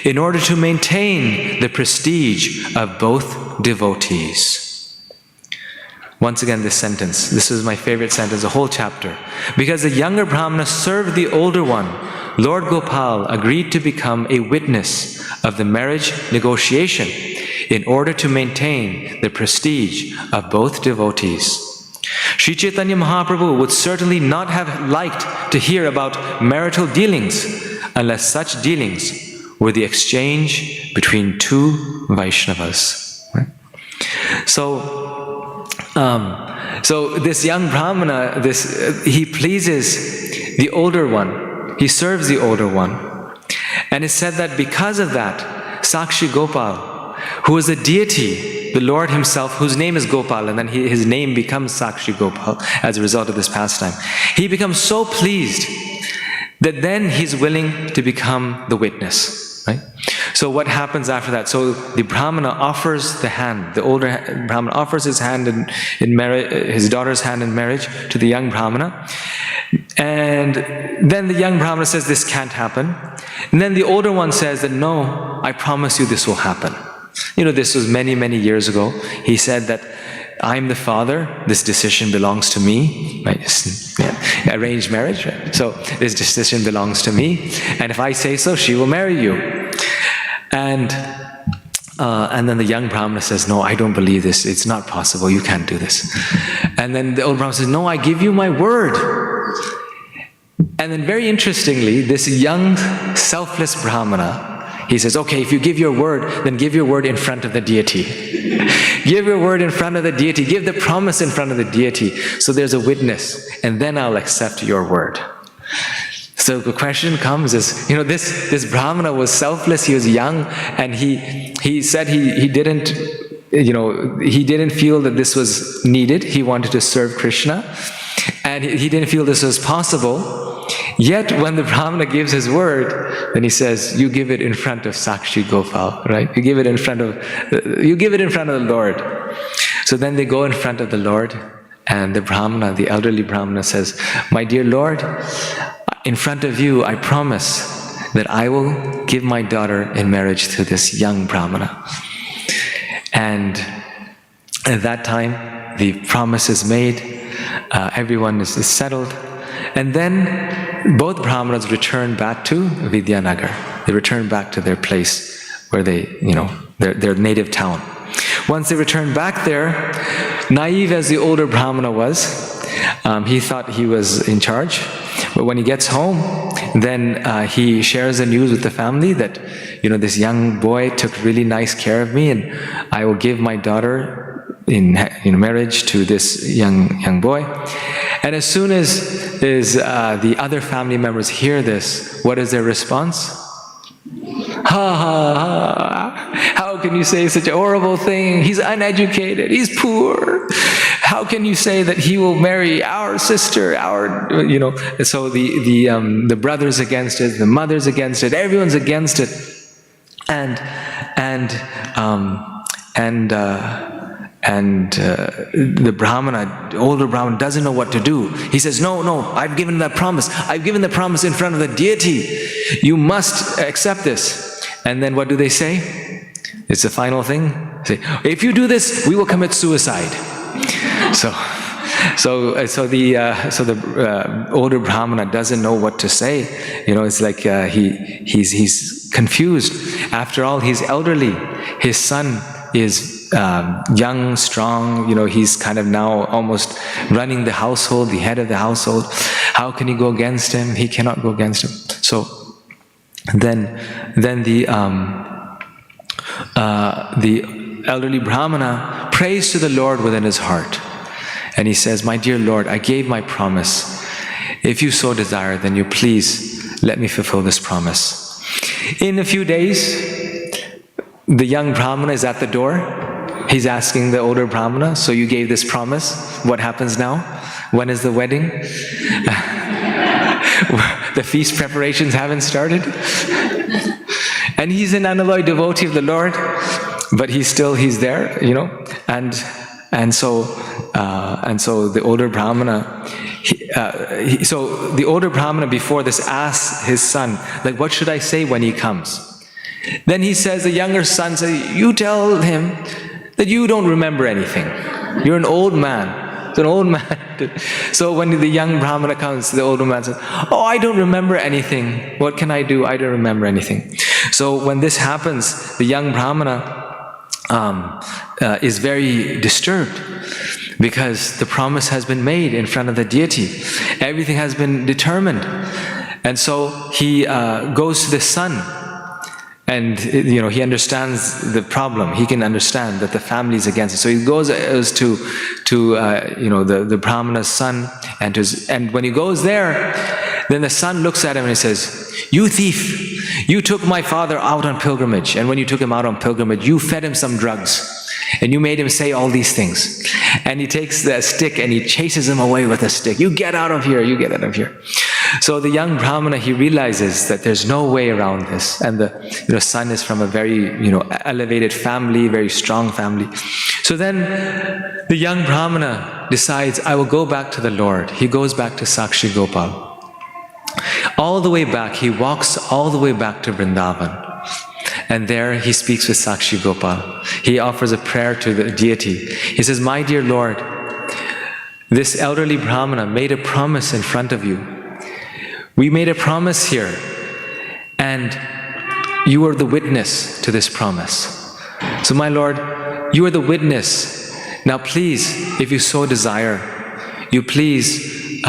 S3: in order to maintain the prestige of both devotees. Once again, this sentence. This is my favorite sentence, the whole chapter. Because the younger Brahmana served the older one, Lord Gopal agreed to become a witness of the marriage negotiation in order to maintain the prestige of both devotees. Sri Chaitanya Mahaprabhu would certainly not have liked to hear about marital dealings unless such dealings were the exchange between two Vaishnavas. Right? So this young Brahmana, he pleases the older one. He serves the older one. And it's said that because of that, Sakshi Gopal, who is a deity, the Lord himself, whose name is Gopal, and then his name becomes Sakshi Gopal as a result of this pastime. He becomes so pleased that then he's willing to become the witness. Right? So what happens after that? So the Brahmana offers the hand. The older Brahmana offers his hand in marriage, his daughter's hand in marriage to the young Brahmana. And then the young Brahmana says, this can't happen. And then the older one says that, no, I promise you this will happen. This was many, many years ago. He said that, I'm the father, this decision belongs to me. Right? Yeah. Arranged marriage, right? So this decision belongs to me. And if I say so, she will marry you. And then the young Brahmana says, no, I don't believe this. It's not possible. You can't do this. And then the old Brahmana says, no, I give you my word. And then very interestingly, this young, selfless Brahmana, he says, okay, if you give your word, then give your word in front of the deity. Give your word in front of the deity. Give the promise in front of the deity. So there's a witness, and then I'll accept your word. So the question comes is, this Brahmana was selfless, he was young, and he said he didn't, he didn't feel that this was needed. He wanted to serve Krishna, and he didn't feel this was possible. Yet when the Brahmana gives his word, then he says, you give it in front of Sakshi Gopal, right? You give it in front of the Lord. So then they go in front of the Lord, and the Brahmana, the elderly Brahmana says, my dear Lord, in front of you, I promise that I will give my daughter in marriage to this young Brahmana. And at that time, the promise is made, everyone is settled, and then both Brahmanas return back to Vidyanagar. They return back to their place where they, their native town. Once they return back there, naive as the older Brahmana was, he thought he was in charge. But when he gets home, then he shares the news with the family that, this young boy took really nice care of me, and I will give my daughter in marriage to this young boy. And as soon as the other family members hear this, what is their response? Ha ha ha! How can you say such a horrible thing? He's uneducated. He's poor. How can you say that he will marry our sister? So the brothers against it, the mothers against it, everyone's against it, and the Brahmana, the older Brahmana, doesn't know what to do. He says, no, I've given that promise. I've given the promise in front of the deity. You must accept this. And then what do they say? It's the final thing. Say, if you do this, we will commit suicide. So the older Brahmana doesn't know what to say. It's like he's confused. After all, he's elderly. His son is young, strong. He's kind of now almost running the household, the head of the household. How can he go against him? He cannot go against him. So then the elderly Brahmana prays to the Lord within his heart. And he says, my dear Lord, I gave my promise. If you so desire, then you please let me fulfill this promise. In a few days, the young Brahmana is at the door. He's asking the older Brahmana, so you gave this promise. What happens now? When is the wedding? The feast preparations haven't started. And he's an unalloyed devotee of the Lord, but he's there, and so the older Brahmana, so the older Brahmana before this asks his son, like, what should I say when he comes? Then he says, the younger son says, you tell him that you don't remember anything. You're an old man. It's an old man. So when the young Brahmana comes, the older man says, oh, I don't remember anything. What can I do? I don't remember anything. So when this happens, the young Brahmana is very disturbed because the promise has been made in front of the deity. Everything has been determined. And so he goes to the son And he understands the problem. He can understand that the family is against it. So he goes to the Brahmana's son, and when he goes there, then the son looks at him and he says, "You thief! You took my father out on pilgrimage, and when you took him out on pilgrimage, you fed him some drugs. And you made him say all these things." And he takes the stick and he chases him away with a stick. "You get out of here, you get out of here." So the young Brahmana, he realizes that there's no way around this. And the son is from a very, elevated family, very strong family. So then the young Brahmana decides, "I will go back to the Lord." He goes back to Sakshi Gopal. All the way back, he walks all the way back to Vrindavan. And there he speaks with Sakshi Gopal. He offers a prayer to the deity. He says, "My dear Lord, this elderly Brahmana made a promise in front of you. We made a promise here, and you are the witness to this promise. So my Lord, you are the witness. Now please, if you so desire, you please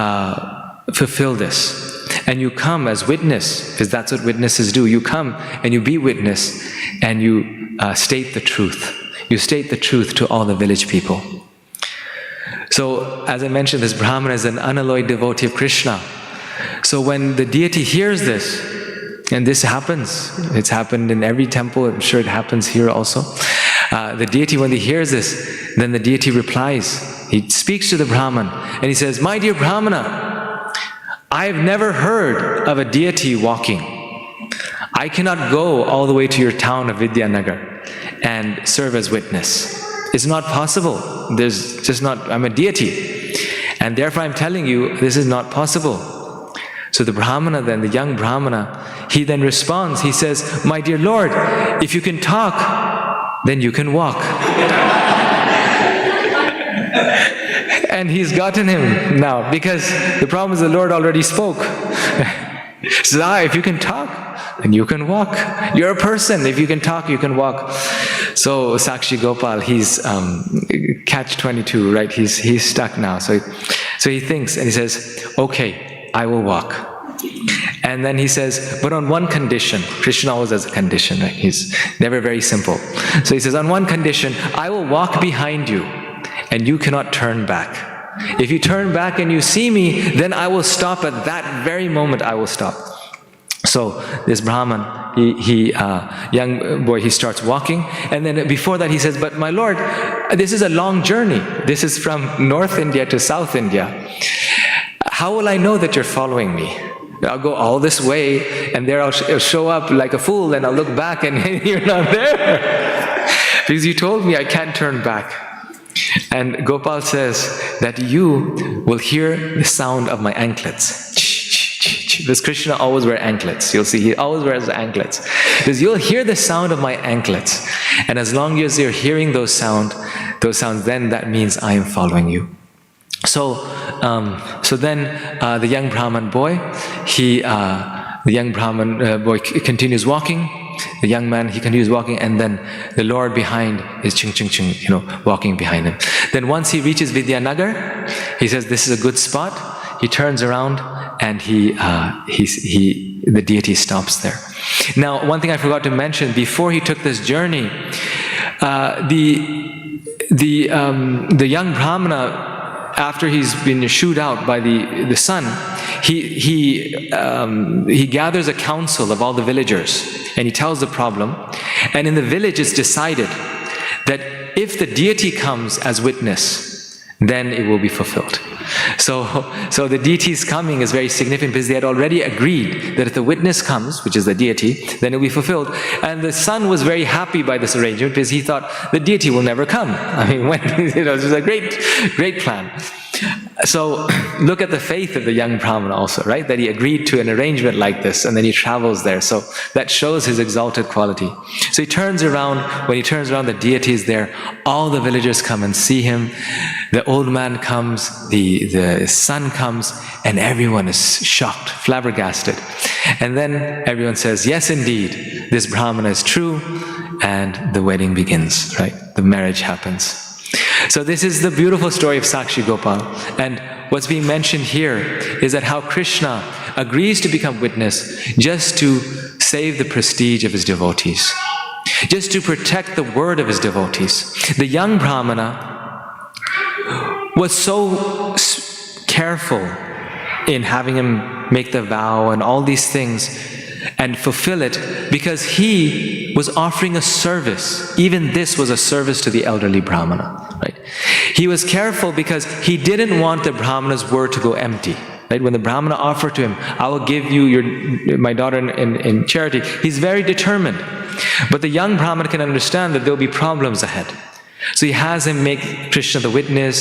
S3: fulfill this. And you come as witness, because that's what witnesses do. You come and you be witness, and you state the truth. You state the truth to all the village people." So, as I mentioned, this Brahmana is an unalloyed devotee of Krishna. So when the deity hears this, and this happens, it's happened in every temple, I'm sure it happens here also. The deity, when he hears this, then the deity replies. He speaks to the Brahman, and he says, "My dear Brahmana, I've never heard of a deity walking. I cannot go all the way to your town of Vidyanagar and serve as witness. It's not possible. There's just not, I'm a deity. And therefore I'm telling you, this is not possible." So the Brahmana then, the young Brahmana, he then responds, he says, "My dear Lord, if you can talk, then you can walk." And he's gotten him now, because the problem is the Lord already spoke. So if you can talk, then you can walk. You're a person. If you can talk, you can walk. So Sakshi Gopal, he's catch-22, right? He's stuck now. So he thinks and he says, "Okay, I will walk." And then he says, "But on one condition." Krishna always has a condition, right? He's never very simple. So he says, "On one condition, I will walk behind you, and you cannot turn back. If you turn back and you see me, then I will stop at that very moment. I will stop." So this Brahman, young boy, he starts walking, and then before that he says, "But my Lord, this is a long journey. This is from North India to South India. How will I know that you're following me? I'll go all this way, and there I'll show up like a fool, and I'll look back and you're not there. Because you told me I can't turn back." And Gopal says that you will hear the sound of my anklets. Because Krishna always wears anklets. You'll see, he always wears anklets. Because you'll hear the sound of my anklets. And as long as you're hearing those sounds, then that means I am following you. So then the young Brahman boy, continues walking. The young man, he continues walking, and then the Lord behind is walking behind him. Then once he reaches Vidyanagar, he says, "This is a good spot." He turns around, and the deity stops there. Now, one thing I forgot to mention, before he took this journey, the young Brahmana, after he's been shooed out by the sun, he gathers a council of all the villagers, and he tells the problem. And in the village it's decided that if the deity comes as witness, then it will be fulfilled. So the deity's coming is very significant, because they had already agreed that if the witness comes, which is the deity, then it will be fulfilled. And the son was very happy by this arrangement, because he thought the deity will never come. I mean, it was a great plan. So look at the faith of the young Brahmana also, right? That he agreed to an arrangement like this, and then he travels there. So that shows his exalted quality. So he turns around. When he turns around, the deity is there. All the villagers come and see him. The old man comes, the son comes, and everyone is shocked, flabbergasted. And then everyone says, "Yes, indeed, this Brahmana is true," and the wedding begins, right? The marriage happens. So this is the beautiful story of Sakshi Gopal. And what's being mentioned here is that how Krishna agrees to become witness just to save the prestige of his devotees, just to protect the word of his devotees. The young Brahmana was so careful in having him make the vow and all these things and fulfill it, because he was offering a service. Even this was a service to the elderly Brahmana, right? He was careful because he didn't want the Brahmana's word to go empty. Right? When the Brahmana offered to him, I will give you my daughter in charity, he's very determined. But the young Brahmana can understand that there will be problems ahead. So he has him make Krishna the witness,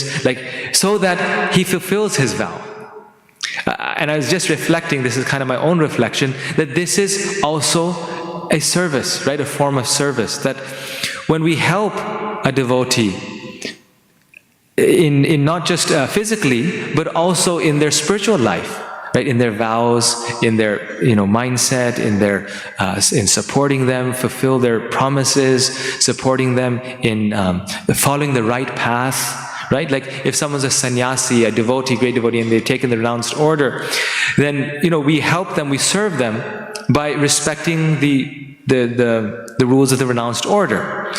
S3: so that he fulfills his vow. And I was just reflecting, this is kind of my own reflection, that this is also a service, right? A form of service. That when we help a devotee, in not just physically, but also in their spiritual life, right? In their vows, in their mindset, in supporting them, fulfill their promises, supporting them in following the right path. Right? Like if someone's a sannyasi, a devotee, great devotee, and they've taken the renounced order, then we help them, we serve them by respecting the rules of the renounced order.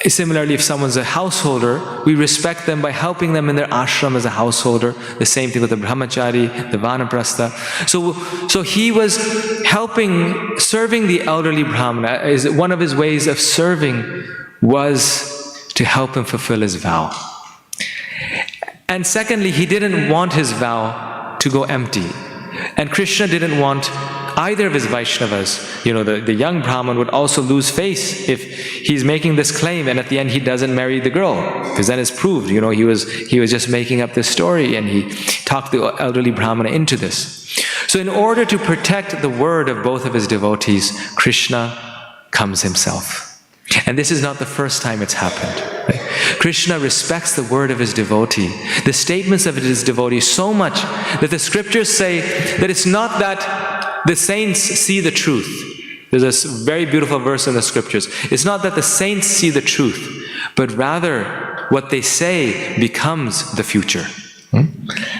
S3: Similarly, if someone's a householder, we respect them by helping them in their ashram as a householder. The same thing with the brahmachari, the vanaprastha. So he was serving the elderly Brahmana. One of his ways of serving was to help him fulfill his vow. And secondly, he didn't want his vow to go empty. And Krishna didn't want either of his Vaishnavas, the young Brahman would also lose face if he's making this claim and at the end he doesn't marry the girl. Because then it's proved, he was just making up this story and he talked the elderly Brahmana into this. So in order to protect the word of both of his devotees, Krishna comes himself. And this is not the first time it's happened. Right? Krishna respects the word of his devotee, the statements of his devotee so much that the scriptures say that it's not that the saints see the truth. There's a very beautiful verse in the scriptures. It's not that the saints see the truth, but rather what they say becomes the future.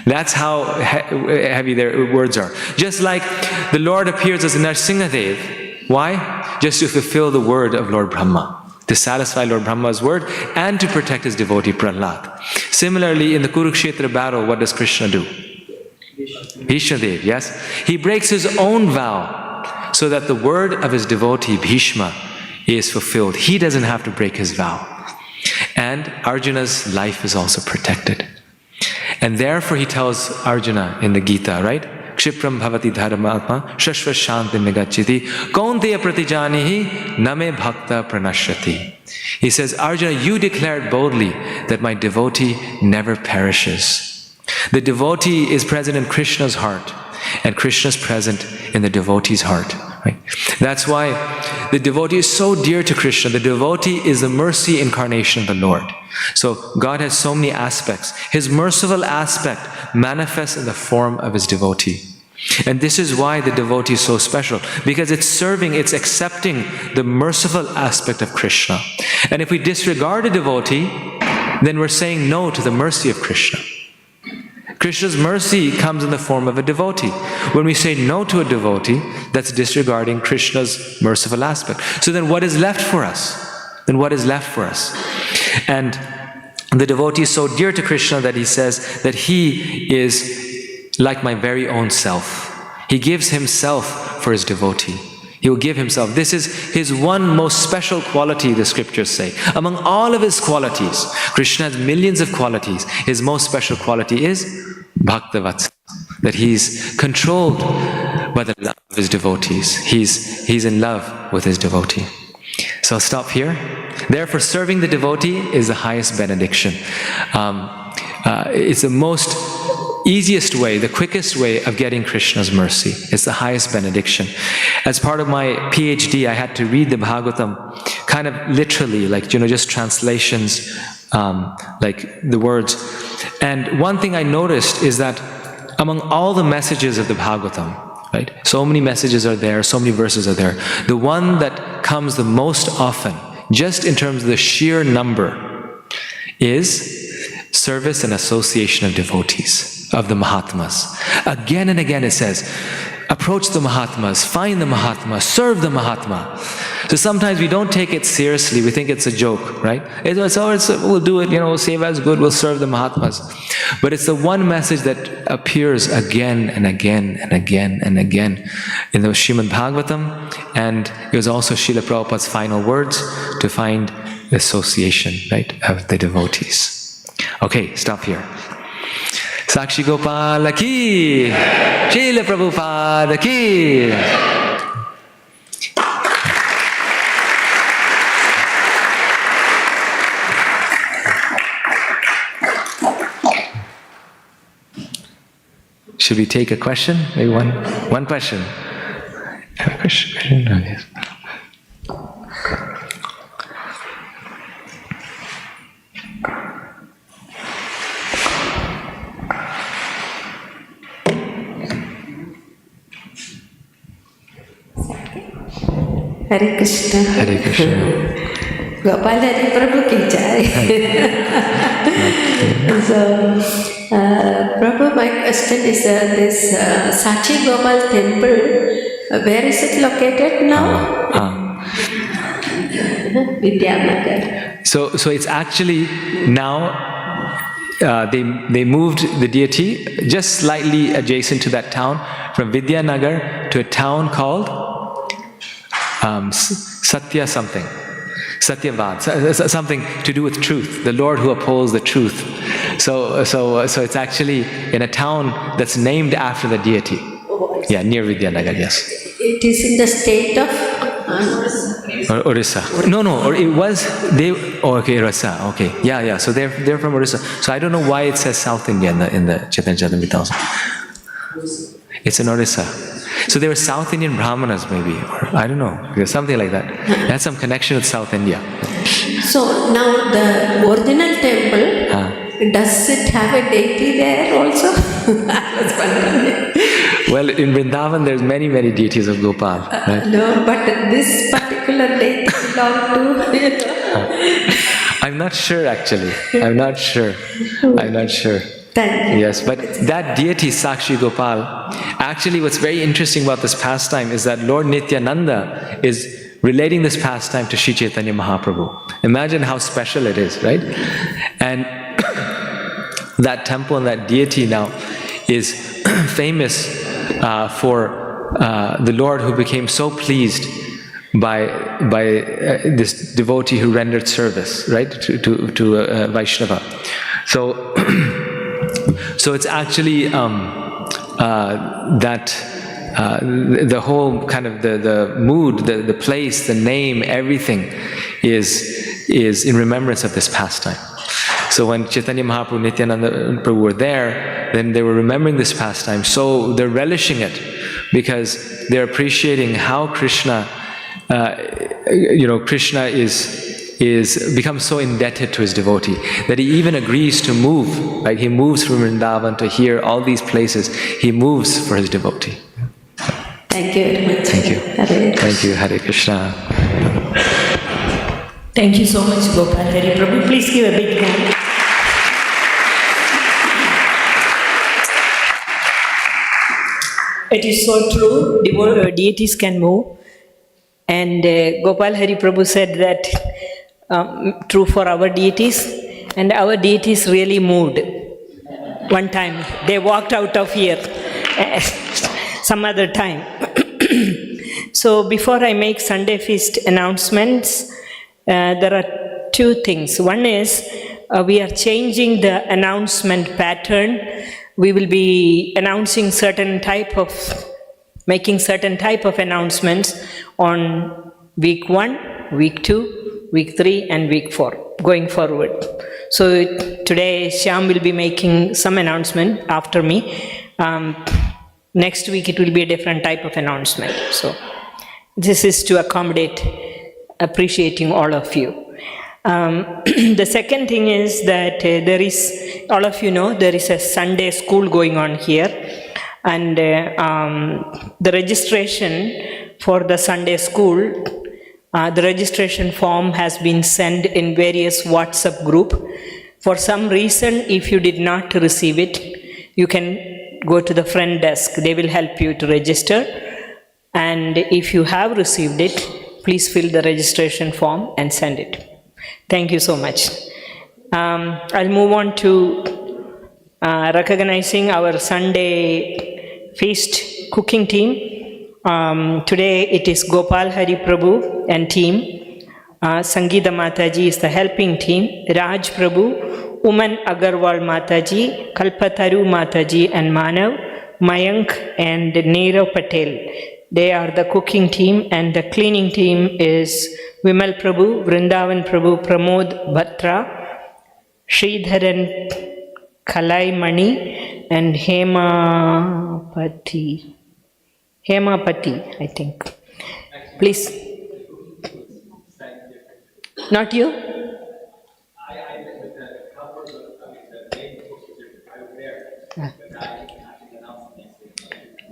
S3: That's how heavy their words are. Just like the Lord appears as Narsingadev. Why? Just to fulfill the word of Lord Brahma, to satisfy Lord Brahma's word and to protect his devotee Prahlad. Similarly, in the Kurukshetra battle, what does Krishna do? Bhishmadev, yes? He breaks his own vow so that the word of his devotee Bhishma is fulfilled. He doesn't have to break his vow. And Arjuna's life is also protected. And therefore he tells Arjuna in the Gita, right? Kshipram bhavati dharmatma shashva shanti megachiti kaunteya pratijanihi name bhakta pranashyati. He says, Arjuna, you declared boldly that my devotee never perishes. The devotee is present in Krishna's heart, and Krishna is present in the devotee's heart. Right? That's why the devotee is so dear to Krishna. The devotee is the mercy incarnation of the Lord. So God has so many aspects. His merciful aspect manifests in the form of his devotee. And this is why the devotee is so special, because it's accepting the merciful aspect of Krishna. And if we disregard a devotee, then we're saying no to the mercy of Krishna. Krishna's mercy comes in the form of a devotee. When we say no to a devotee, that's disregarding Krishna's merciful aspect. So then what is left for us? And the devotee is so dear to Krishna that he says that he is like my very own self. He gives himself for his devotee. He will give himself. This is his one most special quality, the scriptures say. Among all of his qualities, Krishna has millions of qualities. His most special quality is Bhaktavatsa, that he's controlled by the love of his devotees. He's in love with his devotee. So I'll stop here. Therefore, serving the devotee is the highest benediction. It's the most easiest way, the quickest way of getting Krishna's mercy. It's the highest benediction. As part of my PhD, I had to read the Bhagavatam kind of literally, just translations, like the words. And one thing I noticed is that among all the messages of the Bhagavatam, right, so many messages are there, so many verses are there, the one that comes the most often, just in terms of the sheer number, is service and association of devotees, of the Mahatmas. Again and again it says, approach the Mahatmas, find the Mahatma, serve the Mahatma. So sometimes we don't take it seriously, we think it's a joke, right? We'll do it, we'll save as good, we'll serve the Mahatmas. But it's the one message that appears again and again and again and again in the Srimad Bhagavatam, and it was also Srila Prabhupada's final words to find the association, right, of the devotees. Okay, stop here. Sakshi Gopal ki, Srila Prabhupada ki. Should we take a question? Maybe one question. Have a question? No, yes.
S7: Hare Krishna.
S3: Hare Krishna.
S7: Gopal Hari Prabhu ki jai. So, Prabhu, my question is this Sakshi Gopal temple, where is it located now? Vidyanagar.
S3: So it's actually now they moved the deity just slightly adjacent to that town from Vidyanagar to a town called Satya something. Satyavad, something to do with truth, the Lord who upholds the truth. So it's actually in a town that's named after the deity. Yeah, near Vidyanagar, yes.
S7: It is in the state of
S3: Orissa. No, or it was they. Oh, okay, Orissa. Okay, yeah. So they're from Orissa. So I don't know why it says South India in the Chaitanya Charitamrita. It's in Orissa. So they were South Indian Brahmanas, maybe, or I don't know, something like that. It had some connection with South India.
S7: So now the original temple, does it have a deity there also? I was wondering.
S3: Well, in Vrindavan, there's many deities of Gopal. Right?
S7: No, but this particular deity belongs to.
S3: I'm not sure, actually. I'm not sure.
S7: Thank you.
S3: Yes, but that deity, Sakshi Gopal, actually what's very interesting about this pastime is that Lord Nityananda is relating this pastime to Sri Chaitanya Mahaprabhu. Imagine how special it is, right? And that temple and that deity now is famous for the Lord who became so pleased by this devotee who rendered service, right, to Vaishnava. So it's actually the whole kind of the mood, the place, the name, everything is in remembrance of this pastime. So when Chaitanya Mahaprabhu, Nityananda Prabhu were there, then they were remembering this pastime. So they're relishing it because they're appreciating how Krishna, Krishna is becomes so indebted to his devotee that he even agrees to move. Right? He moves from Vrindavan to here, all these places. He moves for his devotee.
S7: Thank you very much.
S3: Thank you. Thank you. Hare Krishna.
S5: Thank you so much, Gopal Hari Prabhu. Please give a big hand. It is so true, deities can move. And Gopal Hari Prabhu said that true for our deities, and our deities really moved. One time, they walked out of here some other time. So before I make Sunday Feast announcements, there are two things. One is we are changing the announcement pattern. We will be announcing making certain type of announcements on week 1, week 2, week 3 and week 4 going forward. So today Shyam will be making some announcement after me. Next week it will be a different type of announcement. So this is to accommodate appreciating all of you. The second thing is that there is, all of you know, there is a Sunday school going on here, and the registration for the Sunday school, the registration form has been sent in various WhatsApp group. For some reason, if you did not receive it, you can go to the front desk. They will help you to register. And if you have received it, please fill the registration form and send it. Thank you so much. I'll move on to recognizing our Sunday feast cooking team. Today it is Gopal Hari Prabhu and team. Sangeeta Mataji is the helping team. Raj Prabhu, Uman Agarwal Mataji, Kalpataru Mataji and Manav, Mayank and Neerav Patel. They are the cooking team, and the cleaning team is Vimal Prabhu, Vrindavan Prabhu, Pramod Bhatra, Sridharan Kalai Mani and Hemapati, I think. Please. Not you?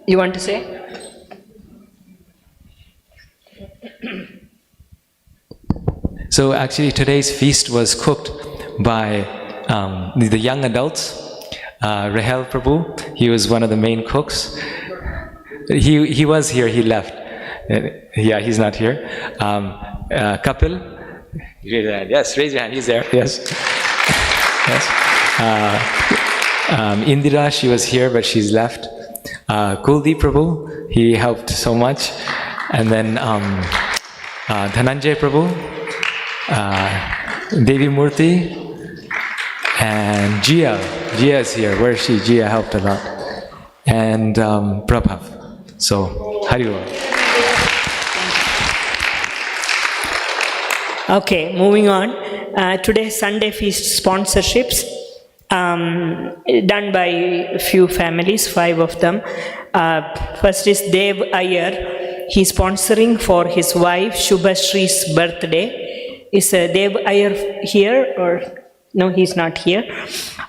S5: You want to say?
S3: So actually today's feast was cooked by the young adults. Rahel Prabhu, he was one of the main cooks. He was here, he left. Yeah, he's not here. Kapil, raise your hand. Yes, raise your hand, he's there, yes. Yes. Indira, she was here, but she's left. Kuldeep Prabhu, he helped so much. And then Dhananjay Prabhu, Devi Murthy, and Jia. Jia is here. Where is she? Jia helped a lot. And Prabhav. So, Harilo.
S5: Okay, moving on. Today's Sunday Feast sponsorships done by a few families, 5 of them. First is Dev Iyer. He's sponsoring for his wife Shubhashree's birthday. Is Dev Iyer here or no? He's not here.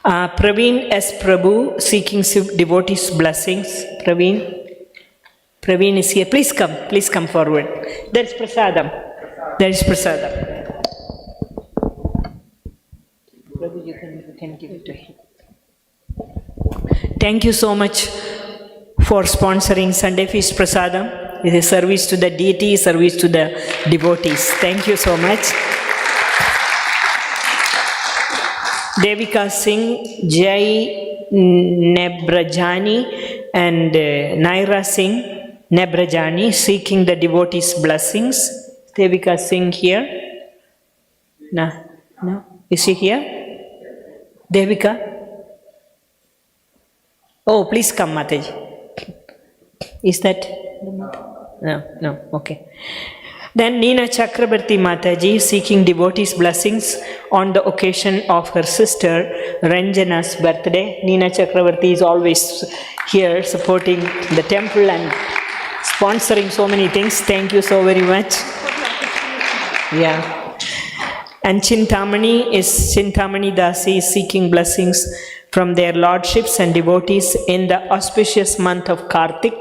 S5: Praveen S. Prabhu seeking devotees' blessings. Praveen is here. Please come forward. There is prasadam. Prabhu, you can give it to him. Thank you so much for sponsoring Sunday Feast Prasadam. It is service to the deity, service to the devotees. Thank you so much. Devika Singh, Jai Nebrajani and Naira Singh Nebrajani seeking the devotees' blessings. Devika Singh here? No? Is she here? Devika? Oh, please come, Mataji. Is that? No, okay. Then Neena Chakrabarti Mataji seeking devotees' blessings on the occasion of her sister Ranjana's birthday. Neena Chakrabarti is always here supporting the temple and sponsoring so many things. Thank you so very much. Yeah. And Chintamani Dasi is seeking blessings from their lordships and devotees in the auspicious month of Kartik.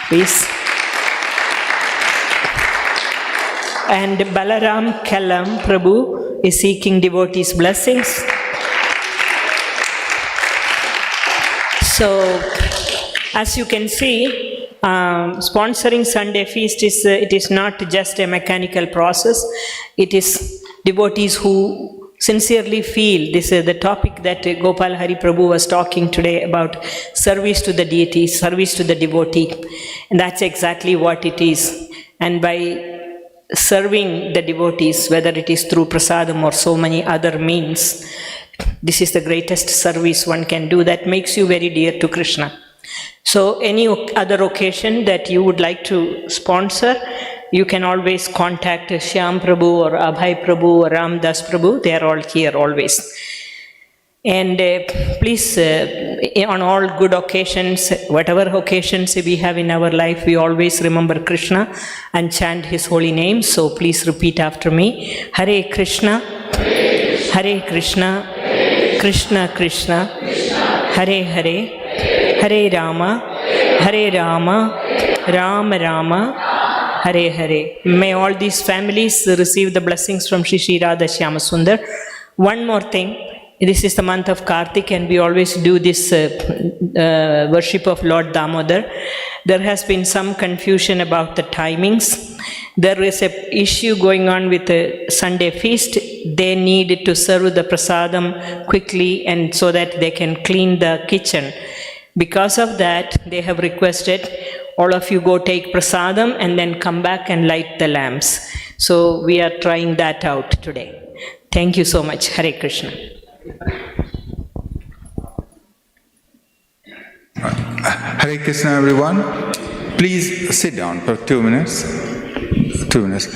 S5: Please. And Balaram Kalam Prabhu is seeking devotees' blessings. So, as you can see, sponsoring Sunday Feast is not just a mechanical process. It is devotees who sincerely feel. This is the topic that Gopal Hari Prabhu was talking today about, service to the deity, service to the devotee. And that's exactly what it is. And by serving the devotees, whether it is through prasadam or so many other means, this is the greatest service one can do that makes you very dear to Krishna. So any other occasion that you would like to sponsor, you can always contact Shyam Prabhu or Abhay Prabhu or Ramdas Prabhu. They are all here always. And please, on all good occasions, whatever occasions we have in our life, we always remember Krishna and chant his holy name. So please repeat after me. Hare Krishna, Hare Krishna, Krishna Krishna, Hare Hare, Hare Rama, Hare Rama, Rama Rama, Hare Hare. May all these families receive the blessings from Shri Radha Shyama Sundar. One more thing. This is the month of Kartik, and we always do this worship of Lord Damodar. There has been some confusion about the timings. There is an issue going on with the Sunday feast. They need to serve the prasadam quickly and so that they can clean the kitchen. Because of that, they have requested all of you go take prasadam and then come back and light the lamps. So we are trying that out today. Thank you so much. Hare Krishna.
S8: Hare Krishna, everyone. Please sit down for 2 minutes. 2 minutes.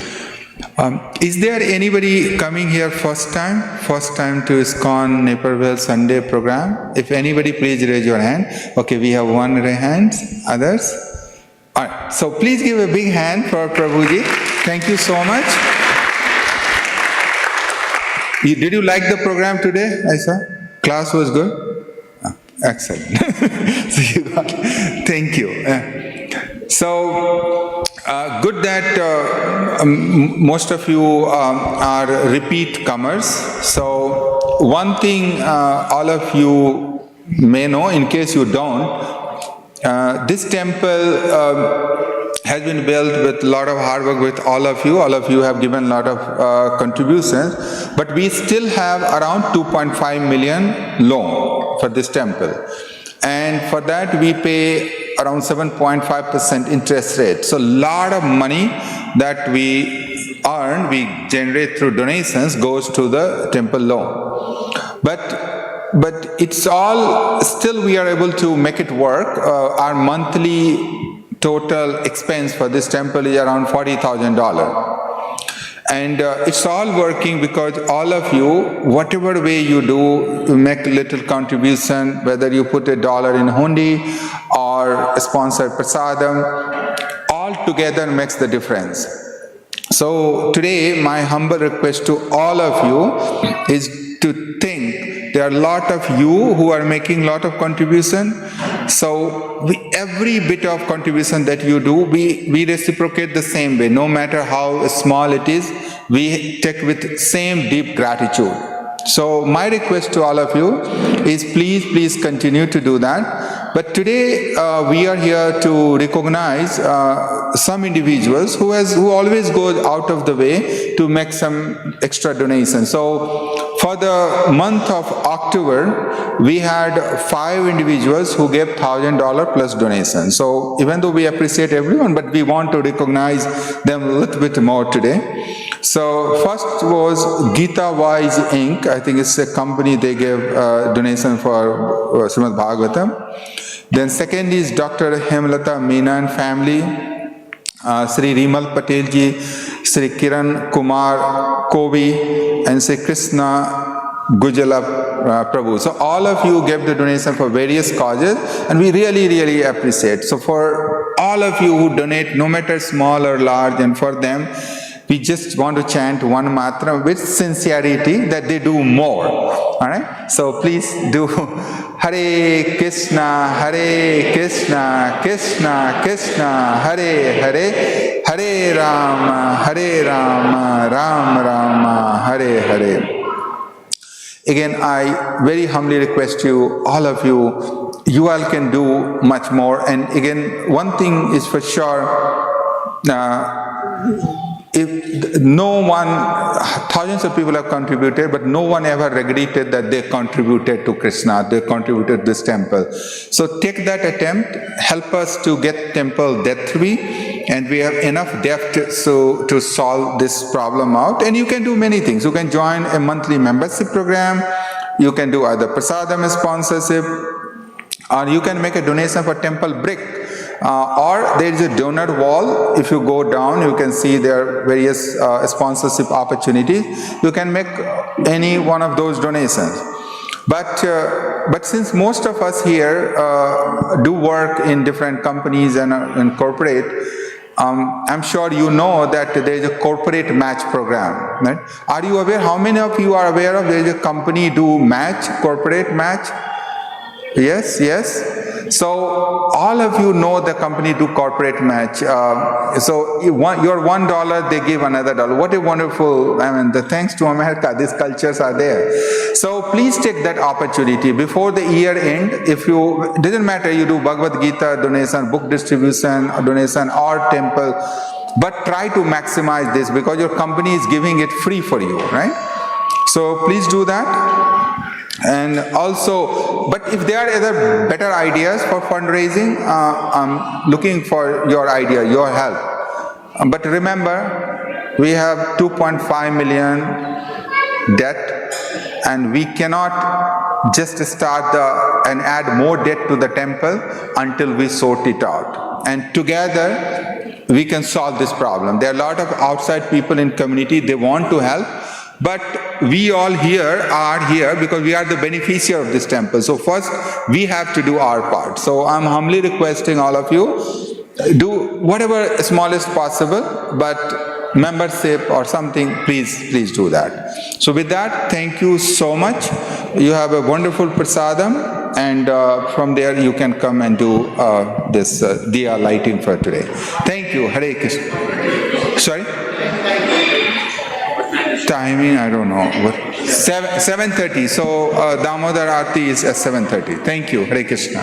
S8: Is there anybody coming here first time? First time to ISKCON Naperville Sunday program? If anybody, please raise your hand. Okay, we have one hand. Others? All right. So please give a big hand for Prabhuji. Thank you so much. Did you like the program today? I saw. Class was good? Excellent. Thank you. So, good that most of you are repeat comers. So, one thing all of you may know, in case you don't, this temple has been built with a lot of hard work with all of you. All of you have given a lot of contributions, but we still have around 2.5 million loan for this temple. And for that we pay around 7.5% interest rate. So a lot of money that we earn, we generate through donations goes to the temple loan. But it's all, still we are able to make it work. Our monthly total expense for this temple is around $40,000. And it's all working because all of you, whatever way you do, you make a little contribution, whether you put $1 in hundi or sponsor prasadam, all together makes the difference. So today, my humble request to all of you is to think, there are a lot of you who are making a lot of contribution. So every bit of contribution that you do, we reciprocate the same way. No matter how small it is, we take with same deep gratitude. So my request to all of you is please continue to do that. But today we are here to recognize some individuals who always go out of the way to make some extra donations. So for the month of October, we had 5 individuals who gave $1,000 plus donation. So even though we appreciate everyone, but we want to recognize them a little bit more today. So first was Gita Wise Inc. I think it's a company, they gave donation for Srimad Bhagavatam. Then second is Dr. Hemlata Meena and family, Sri Rimal Patel ji, Sri Kiran Kumar Kobi, and Sri Krishna Gujala Prabhu. So all of you gave the donation for various causes, and we really appreciate. So for all of you who donate, no matter small or large, and for them, we just want to chant one mantra with sincerity that they do more. Alright? So please do Hare Krishna, Krishna Krishna, Hare Hare, Hare Rama, Rama Rama, Hare Hare. Again, I very humbly request you, all of you, you all can do much more. And again, one thing is for sure, if no one, thousands of people have contributed, but no one ever regretted that they contributed to Krishna, they contributed to this temple. So take that attempt, help us to get temple debt-free, and we have enough debt to solve this problem out. And you can do many things. You can join a monthly membership program, you can do either prasadam sponsorship, or you can make a donation for temple brick. Or there is a donor wall. If you go down, you can see there are various sponsorship opportunities. You can make any one of those donations. But since most of us here do work in different companies and in corporate, I'm sure you know that there is a corporate match program. Right? Are you aware? How many of you are aware of there is a company do match, corporate match? Yes. So all of you know the company do corporate match. So your $1, they give another $1. What a wonderful, I mean, thanks to America, these cultures are there. So please take that opportunity before the year end. If you, doesn't matter, you do Bhagavad Gita donation, book distribution donation or temple, but try to maximize this because your company is giving it free for you, right? So please do that. And also, but if there are other better ideas for fundraising, I'm looking for your idea, your help. But remember, we have 2.5 million debt, and we cannot just start and add more debt to the temple until we sort it out. And together, we can solve this problem. There are a lot of outside people in community, they want to help, but we all here are here because we are the beneficiary of this temple. So first, we have to do our part. So I'm humbly requesting all of you, do whatever smallest possible, but membership or something, please do that. So with that, thank you so much. You have a wonderful prasadam, and from there you can come and do this diya lighting for today. Thank you. Hare Krishna. Sorry? Timing, I don't know. 7:30. So Damodar Aarti is at 7:30. Thank you. Hare Krishna.